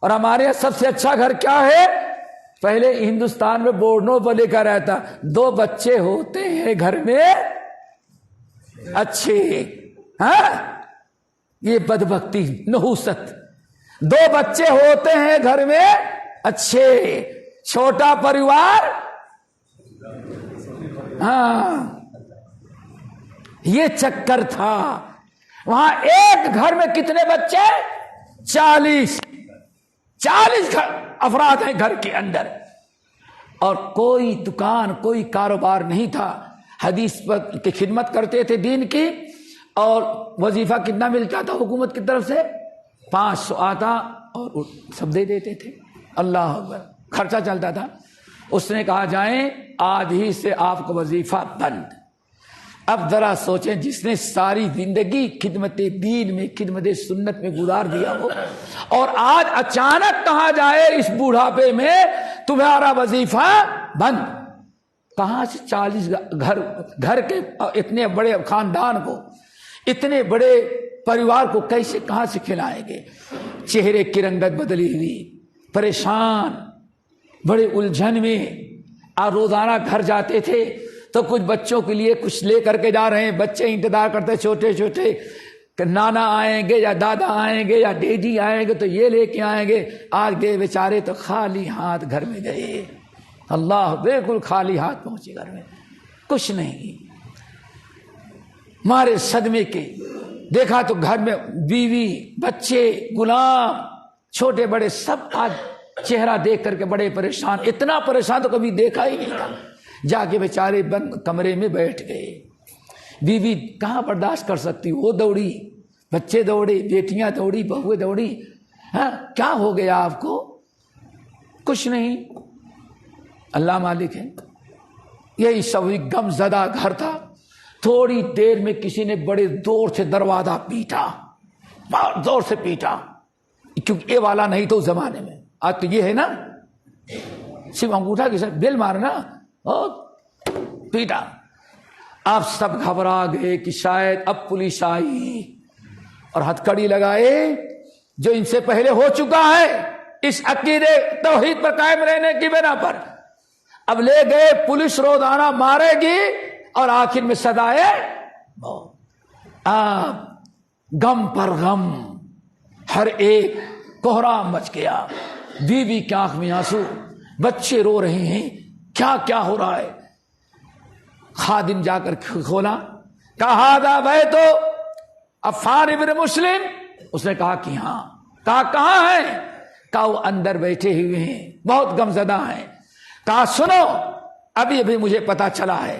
اور ہمارے یہاں سب سے اچھا گھر کیا ہے؟ پہلے ہندوستان میں بورڈوں پر لکھا رہتا 2 بچے ہوتے ہیں گھر میں اچھے، ہاں، یہ بدبختی، نحوست، 2 بچے ہوتے ہیں گھر میں اچھے، چھوٹا پریوار، ہاں، یہ چکر تھا۔ وہاں ایک گھر میں کتنے بچے؟ 40 افراد ہیں گھر کے اندر، اور کوئی دکان، کوئی کاروبار نہیں تھا، حدیث کی خدمت کرتے تھے دین کی، اور وظیفہ کتنا ملتا تھا حکومت کی طرف سے؟ 500 آتا اور سب دے دیتے تھے، اللہ اکبر، خرچہ چلتا تھا۔ اس نے کہا جائیں آج ہی سے آپ کا وظیفہ بند۔ اب ذرا سوچیں، جس نے ساری زندگی خدمت دین میں، خدمت سنت میں گزار دیا ہو، اور آج اچانک کہا جائے اس بوڑھاپے میں تمہارا وظیفہ بند، کہاں سے 40 گھر کے اتنے بڑے خاندان کو، اتنے بڑے پریوار کو کیسے، کہاں سے کھلائیں گے؟ چہرے کی رنگت بدلی ہوئی، پریشان، بڑے الجھن میں۔ اور روزانہ گھر جاتے تھے تو کچھ بچوں کے لیے کچھ لے کر کے جا رہے ہیں، بچے انتظار کرتے چھوٹے چھوٹے کہ نانا آئیں گے یا دادا آئیں گے یا ڈیڈی آئیں گے تو یہ لے کے آئیں گے۔ آج گئے بیچارے تو خالی ہاتھ گھر میں گئے، اللہ، بالکل خالی ہاتھ پہنچے گھر میں، کچھ نہیں، مارے صدمے کے۔ دیکھا تو گھر میں بیوی، بچے، غلام، چھوٹے بڑے، سب آج چہرہ دیکھ کر کے بڑے پریشان، اتنا پریشان تو کبھی دیکھا ہی نہیں تھا۔ جا کے بیچارے بند کمرے میں بیٹھ گئے۔ بیوی کہاں برداشت کر سکتی، وہ دوڑی، بچے دوڑے، بیٹیاں دوڑی، بہویں دوڑی، ہاں، کیا ہو گیا آپ کو؟ کچھ نہیں، اللہ مالک ہے۔ یہی سب غم زدہ گھر تھا۔ تھوڑی دیر میں کسی نے بڑے زور سے دروازہ پیٹا، بہت زور سے پیٹا، کیونکہ یہ والا نہیں تو اس زمانے میں، آج تو یہ ہے نا، صرف انگوٹھا کے ساتھ بیل مارنا، اور پیٹا۔ آپ سب گھبرا گئے کہ شاید اب پولیس آئی، اور ہتھکڑی لگائے جو ان سے پہلے ہو چکا ہے اس عقیدے توحید پر قائم رہنے کی بنا پر. اب لے گئے پولیس روزانہ مارے گی اور آخر میں سزائے غم پر غم. ہر ایک کوہرام مچ گیا. بیوی کی آنکھ میں آنسو, بچے رو رہے ہیں, کیا کیا ہو رہا ہے. خادم جا کر کھولا, کہا دا بھائی تو عفان ابن مسلم. اس نے کہا کہ ہاں. کہا کہاں ہیں؟ کہا وہ اندر بیٹھے ہوئے ہیں, بہت غمزدہ ہیں. کہا سنو, ابھی ابھی مجھے پتا چلا ہے.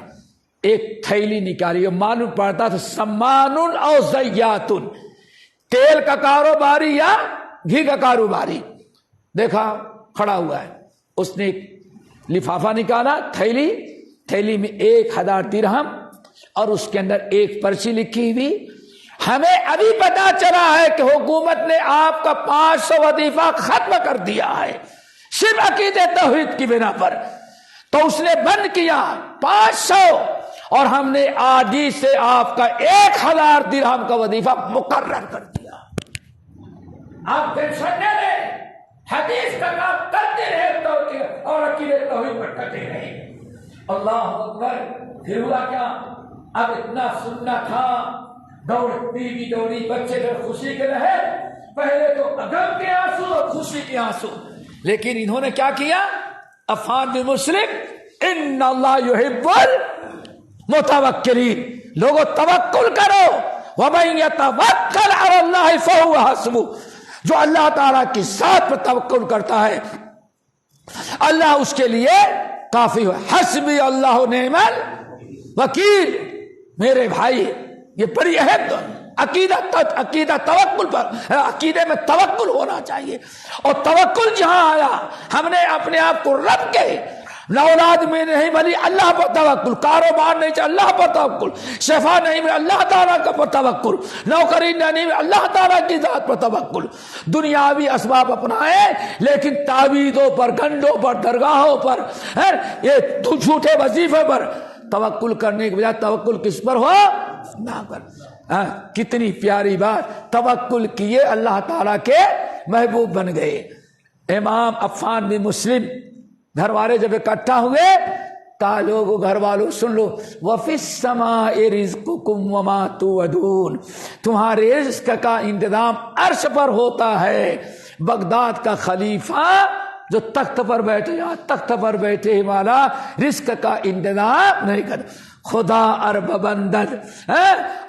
ایک تھیلی نکالی, معلوم پڑتا تھا سمان او زیاتن, تیل کا کاروباری یا گھی کا کاروباری. دیکھا کھڑا ہوا ہے, اس نے ایک لفافہ نکالا, تھیلی میں 1000 درہم اور اس کے اندر ایک پرچی لکھی ہوئی. ہمیں ابھی پتا چلا ہے کہ حکومت نے آپ کا 500 وظیفہ ختم کر دیا ہے صرف عقیدے توحید کی بنا پر. تو اس نے بند کیا 500 اور ہم نے آج ہی سے آپ کا 1000 درہم کا وظیفہ مقرر کر دیا. آپ ٹینشن نہ لیں, حدیث کا کام کرتے رہے اور عقیدے توحید پر کرتے رہے. اللہ اکبر. پھر ہوا کیا؟ اب اتنا سننا تھا, بیوی دوڑی, بچے گھر خوشی کے رہے. پہلے تو غم کے آنسو اور خوشی کے آنسو, لیکن انہوں نے کیا کیا؟ عفان بن مسلم, ان اللہ یحب المتوکلین, لوگوں توکل کرو, ومن یتوکل علی اللہ فہو حسبہ, جو اللہ تعالیٰ کی ذات پر توکل کرتا ہے اللہ اس کے لیے کافی ہے. حسبی اللہ نعم الوکیل. میرے بھائی یہ بڑی اہم عقیدہ توکل پر, عقیدے میں توکل ہونا چاہیے. اور توکل جہاں آیا, ہم نے اپنے آپ کو رب کے, نہ اولاد میں نہیں بلی اللہ پر توکل, کاروبار نہیں چاہیے اللہ پر توکل, شفا نہیں ملی اللہ تعالیٰ کا پر توکل, نوکری نہیں ملی اللہ تعالیٰ کی ذات پر توکل. دنیاوی اسباب اپنائے لیکن تعویذوں پر, گنڈوں پر, درگاہوں پر, یہ جھوٹے وظیفے پر توکل کرنے کے بجائے توکل کس پر ہو نہ کر. کتنی پیاری بات, توکل کیے اللہ تعالیٰ کے محبوب بن گئے. امام عفان بن مسلم گھر والے جب اکٹھا ہوئے, کہا لوگوں گھر والوں سن لو, وَفِي السَّمَاءِ رِزْقُكُمْ وَمَا تُوعَدُونَ, تمہارے رزق کا انتظام عرش پر ہوتا ہے. بغداد کا خلیفہ جو تخت پر بیٹھے, تخت پر بیٹھے والا رزق کا انتظام نہیں کرتا. خدا ارب بندد,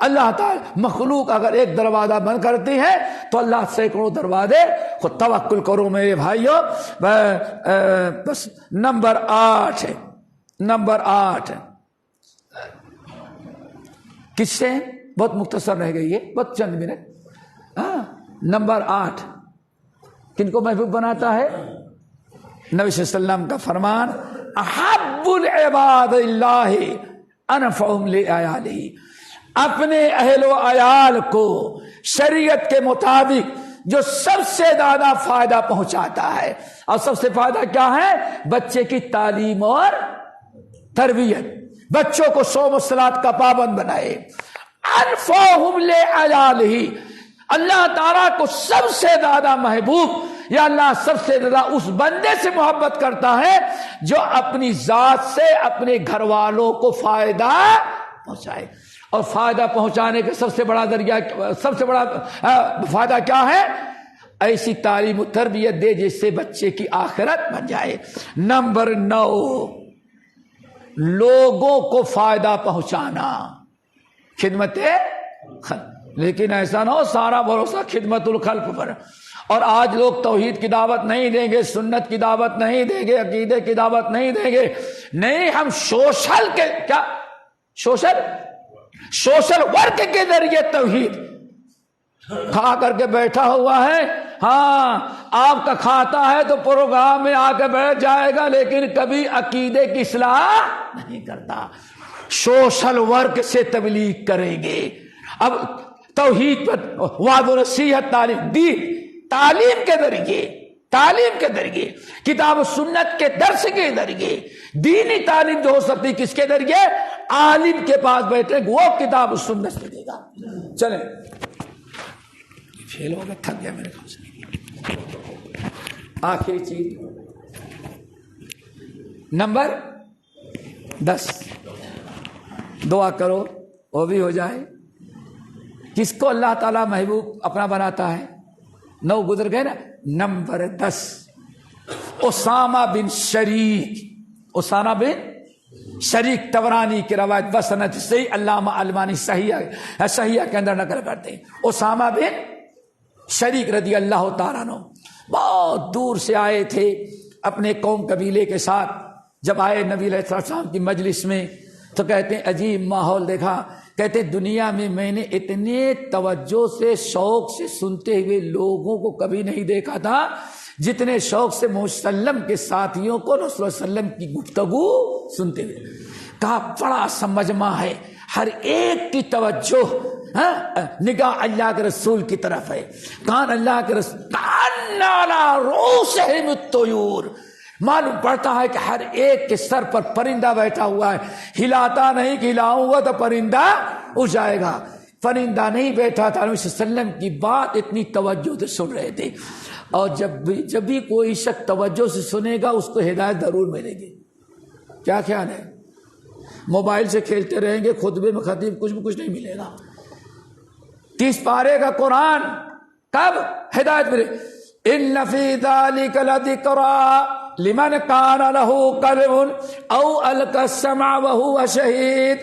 اللہ تعالی مخلوق اگر ایک دروازہ بند کرتی ہے تو اللہ سینکڑوں دروازے. خود توکل کرو میرے بھائیوں. بس نمبر 8 کس سے بہت مختصر رہ گئی ہے, بہت چند منٹ. نمبر 8 کن کو محبوب بناتا ہے؟ نبی صلی اللہ علیہ وسلم کا فرمان, احب العباد اللہ انفعهم لعیالہ, اپنے اہل و عیال کو شریعت کے مطابق جو سب سے زیادہ فائدہ پہنچاتا ہے. اور سب سے فائدہ کیا ہے؟ بچے کی تعلیم اور تربیت, بچوں کو صوم و صلاۃ کا پابند بنائے. انفعهم لعیالہ, اللہ تعالیٰ کو سب سے زیادہ محبوب یا اللہ سب سے زیادہ اس بندے سے محبت کرتا ہے جو اپنی ذات سے اپنے گھر والوں کو فائدہ پہنچائے. اور فائدہ پہنچانے کا سب سے بڑا ذریعہ, سب سے بڑا فائدہ کیا ہے؟ ایسی تعلیم و تربیت دے جس سے بچے کی آخرت بن جائے. نمبر 9 لوگوں کو فائدہ پہنچانا, خدمت. لیکن ایسا نہ ہو سارا بھروسہ خدمت الخلق پر. اور آج لوگ توحید کی دعوت نہیں دیں گے, سنت کی دعوت نہیں دیں گے, عقیدے کی دعوت نہیں دیں گے. نہیں, ہم سوشل کے کیا سوشل ورک کے ذریعے توحید کھا کر کے بیٹھا ہوا ہے. ہاں آپ کا کھاتا ہے تو پروگرام میں آ کے بیٹھ جائے گا لیکن کبھی عقیدے کی اصلاح نہیں کرتا. سوشل ورک سے تبلیغ کریں گے. اب توحید پر وعظ و نصیحت, تعلیم کے ذریعے کتاب و سنت کے درس کے ذریعے دینی تعلیم جو ہو سکتی کس کے ذریعے؟ عالم کے پاس بیٹھے وہ کتاب و سنت سے دے گا. چلیں فیل ہو گیا, تھک گیا میرے خیال سے. آخری چیز نمبر 10, دعا کرو وہ بھی ہو جائے. کس کو اللہ تعالیٰ محبوب اپنا بناتا ہے؟ 9 گزر گئے نا. نمبر 10 اسامہ بن شریک. اسامہ بن شریک طبرانی کی روایت بسنت صحیح, علامہ البانی صحیح کے اندر نقل کرتے ہیں. اسامہ بن شریک رضی اللہ تعالیٰ عنہ بہت دور سے آئے تھے اپنے قوم قبیلے کے ساتھ. جب آئے نبی علیہ السلام کی مجلس میں تو کہتے ہیں عجیب ماحول دیکھا. کہتے دنیا میں میں نے اتنے توجہ سے شوق سے سنتے ہوئے لوگوں کو کبھی نہیں دیکھا تھا جتنے شوق سے محمد صلی اللہ علیہ وسلم کے ساتھیوں کو رسول اللہ صلی اللہ علیہ وسلم کی گفتگو سنتے ہوئے. کہا بڑا سمجھما ہے, ہر ایک کی توجہ نگاہ اللہ کے رسول کی طرف ہے. کان اللہ کے رسول کان علی رؤوسہم الطیور. معلوم پڑتا ہے کہ ہر ایک کے سر پر پرندہ بیٹھا ہوا ہے. ہلاتا نہیں کہ ہلاؤں گا تو پرندہ اڑ جائے گا. پرندہ نہیں بیٹھا تھا. نبی صلی اللہ علیہ وسلم کی بات اتنی توجہ سے سن رہے تھے. اور جب بھی کوئی شخص توجہ سے سنے گا اس کو ہدایت ضرور ملے گی. کیا خیال ہے؟ موبائل سے کھیلتے رہیں گے خطبے میں خطیب کچھ نہیں ملے گا. 30 پارے کا قرآن کب ہدایت ملے؟ ان فی ذلک لذکری لمن کان لہ قلب او القی السمع وہو شہید.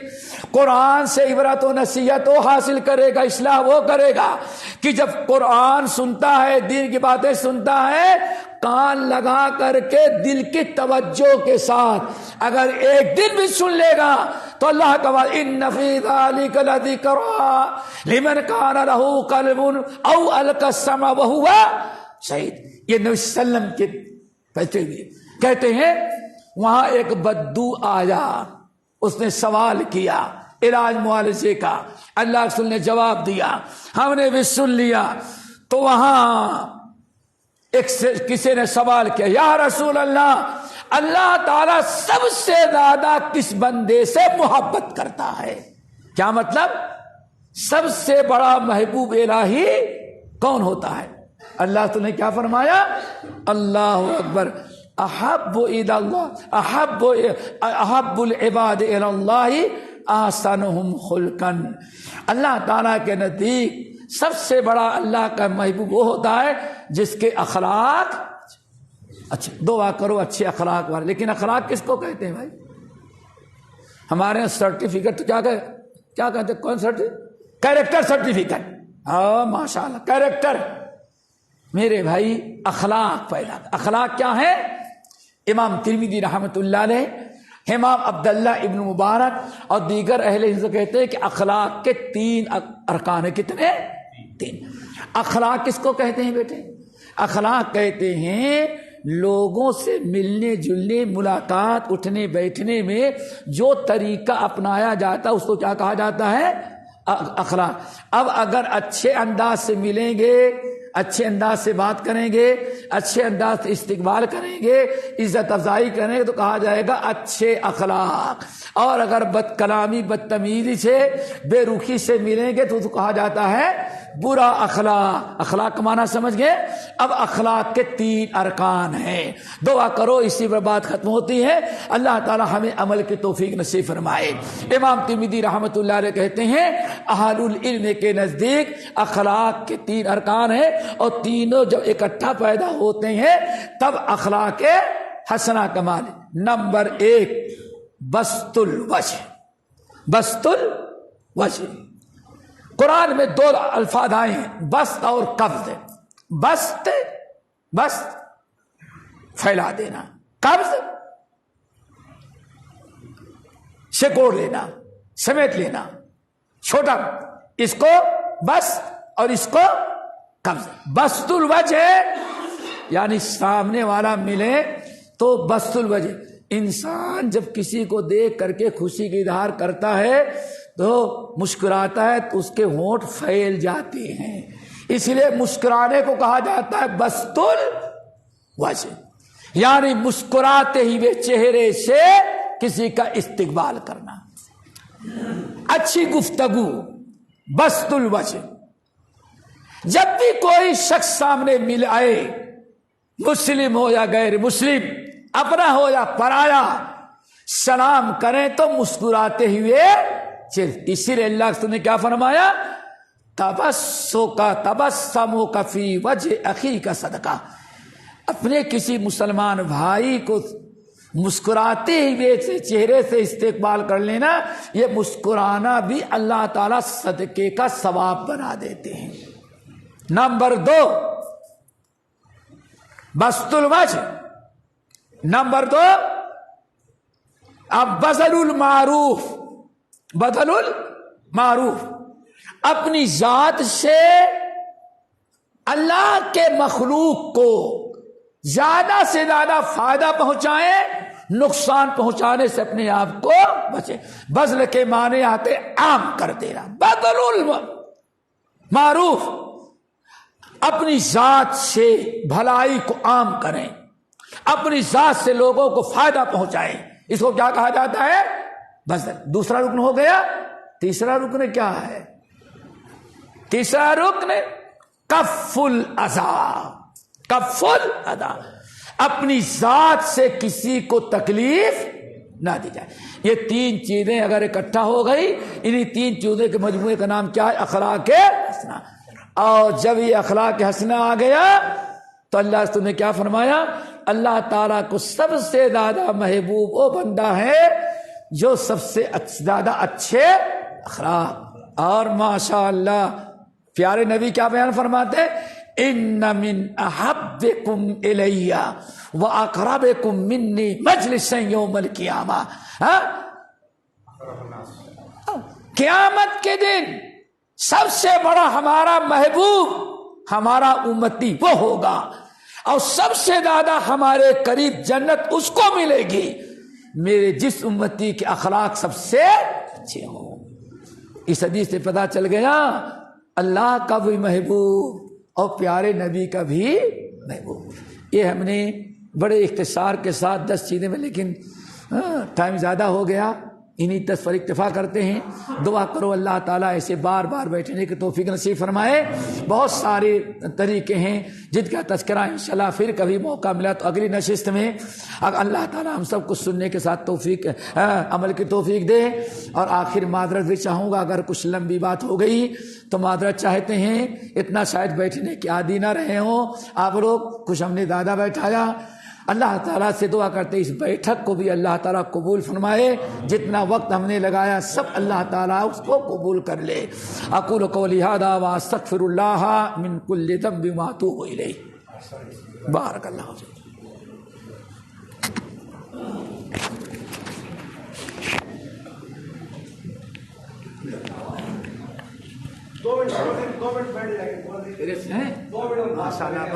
قرآن سے عبرت و نصیحت وہ حاصل کرے گا, اصلاح وہ کرے گا کہ جب قرآن سنتا ہے, دین کی باتیں سنتا ہے, کان لگا کر کے دل کی توجہ کے ساتھ اگر ایک دن بھی سن لے گا تو اللہ کا وعدہ ان فی ذلک لذکری لمن کان لہ قلب او القی السمع وہو شہید. یہ نبی صلی اللہ علیہ وسلم کے کہتے ہیں وہاں ایک بدو آیا, اس نے سوال کیا علاج معالجے کا. اللہ کے رسول نے جواب دیا, ہم نے بھی سن لیا. تو وہاں کسی نے سوال کیا, یا رسول اللہ, اللہ تعالیٰ سب سے زیادہ کس بندے سے محبت کرتا ہے؟ کیا مطلب سب سے بڑا محبوب الہی کون ہوتا ہے؟ اللہ تو نے کیا فرمایا؟ اللہ اکبر, احب الی اللہ احب العباد الی اللہ احسنہم خلقا. اللہ تعالیٰ کے نزدیک سب سے بڑا اللہ کا محبوب وہ ہوتا ہے جس کے اخلاق اچھے. دعا کرو اچھے اخلاق والے. لیکن اخلاق کس کو کہتے ہیں بھائی؟ ہمارے یہاں سرٹیفکیٹ تو کیا کہتے ہیں؟ کون سرٹیفکیٹ؟ Character certificate. ہاں ماشاء اللہ کیریکٹر. میرے بھائی اخلاق پیدا. اخلاق کیا ہے؟ امام ترمذی رحمۃ اللہ علیہ, امام عبداللہ ابن مبارک اور دیگر اہل علم کہتے ہیں کہ اخلاق کے 3 ارکان ہیں. کتنے؟ 3. اخلاق کس کو کہتے ہیں بیٹے؟ اخلاق کہتے ہیں لوگوں سے ملنے جلنے, ملاقات, اٹھنے بیٹھنے میں جو طریقہ اپنایا جاتا ہے اس کو کیا کہا جاتا ہے؟ اخلاق. اب اگر اچھے انداز سے ملیں گے, اچھے انداز سے بات کریں گے, اچھے انداز سے استقبال کریں گے, عزت افزائی کریں گے تو کہا جائے گا اچھے اخلاق. اور اگر بد کلامی بدتمیزی سے بے رخی سے ملیں گے تو کہا جاتا ہے برا اخلاق. اخلاق کا معنی سمجھ گئے؟ اب اخلاق کے 3 ارکان ہیں. دعا کرو اسی پر بات ختم ہوتی ہے. اللہ تعالی ہمیں عمل کی توفیق نصیب فرمائے. امام ترمذی رحمۃ اللہ علیہ کہتے ہیں اہل العلم کے نزدیک اخلاق کے 3 ارکان ہیں اور تینوں جب اکٹھا پیدا ہوتے ہیں تب اخلاق حسنہ کمال. نمبر 1 بسط الوجہ. بسط الوجہ قرآن میں 2 الفاظ آئے ہیں, بسط اور قبض. بسط بسط پھیلا دینا, قبض سکوڑ لینا, سمیٹ لینا, چھوٹا. اس کو بسط اور اس کو قبض. بسط الوجہ یعنی سامنے والا ملے تو بسط الوجہ. انسان جب کسی کو دیکھ کر کے خوشی کا اظہار کرتا ہے تو مسکراتا ہے تو اس کے ہونٹ پھیل جاتے ہیں, اس لیے مسکرانے کو کہا جاتا ہے بسط الوجہ, یعنی مسکراتے ہی وہ چہرے سے کسی کا استقبال کرنا, اچھی گفتگو, بسط الوجہ. جب بھی کوئی شخص سامنے مل آئے، مسلم ہو یا غیر مسلم، اپنا ہو یا پرایا، سلام کریں تو مسکراتے ہوئے اسی لیے اللہ نے کیا فرمایا؟ تبسمو کا فی وجہ اخی کا صدقہ، اپنے کسی مسلمان بھائی کو مسکراتے ہوئے سے چہرے سے استقبال کر لینا، یہ مسکرانا بھی اللہ تعالیٰ صدقے کا ثواب بنا دیتے ہیں۔ نمبر 2 بسط الوجہ، نمبر 2 اب بذل المعروف، بذل المعروف، اپنی ذات سے اللہ کے مخلوق کو زیادہ سے زیادہ فائدہ پہنچائیں، نقصان پہنچانے سے اپنے آپ کو بچے۔ بذل کے معنی آتے عام کر دینا، بذل المعروف، اپنی ذات سے بھلائی کو عام کریں، اپنی ذات سے لوگوں کو فائدہ پہنچائیں، اس کو کیا کہا جاتا ہے؟ بذل۔ دوسرا رکن ہو گیا۔ تیسرا رکن کیا ہے؟ تیسرا رکن کف الاذی، کف الاذی، اپنی ذات سے کسی کو تکلیف نہ دی جائے۔ یہ 3 چیزیں اگر اکٹھا ہو گئی، انہی 3 چیزوں کے مجموعے کا نام کیا ہے؟ اخلاق حسنہ۔ اور جب یہ اخلاق حسنہ آ گیا تو اللہ نے کیا فرمایا؟ اللہ تعالیٰ کو سب سے زیادہ محبوب وہ بندہ ہے جو سب سے زیادہ اچھے اخلاق۔ اور ماشاء اللہ پیارے نبی کیا بیان فرماتے؟ ان من احبکم الی واقربکم منی مجلسا یوم القیامہ، قیامت کے دن سب سے بڑا ہمارا محبوب، ہمارا امتی وہ ہوگا، اور سب سے زیادہ ہمارے قریب جنت اس کو ملے گی میرے جس امتی کے اخلاق سب سے اچھے ہوں۔ اس حدیث سے پتہ چل گیا اللہ کا بھی محبوب اور پیارے نبی کا بھی محبوب۔ یہ ہم نے بڑے اختصار کے ساتھ 10 چیزیں میں، لیکن ٹائم زیادہ ہو گیا، انہی 10 پر اکتفا کرتے ہیں۔ دعا کرو اللہ تعالیٰ ایسے بار بار بیٹھنے کی توفیق نصیب فرمائے۔ بہت سارے طریقے ہیں جن کا تذکرہ انشاءاللہ پھر کبھی موقع ملا تو اگلی نشست میں اللہ تعالیٰ ہم سب کو سننے کے ساتھ توفیق عمل کی توفیق دے۔ اور آخر معذرت بھی چاہوں گا اگر کچھ لمبی بات ہو گئی تو معذرت چاہتے ہیں، اتنا شاید بیٹھنے کے عادی نہ رہے ہوں آپ لوگ، کچھ ہم نے زیادہ بیٹھایا۔ اللہ تعالیٰ سے دعا کرتے اس بیٹھک کو بھی اللہ تعالیٰ قبول فرمائے، جتنا وقت ہم نے لگایا سب اللہ تعالیٰ اس کو قبول کر لے۔ اقول قولی ھذا واستغفر اللہ من کل ذنب واتوب الیہ۔ بارک اللہ فیکم۔ دو منٹ بیٹھ جائیں، ماشاء اللہ۔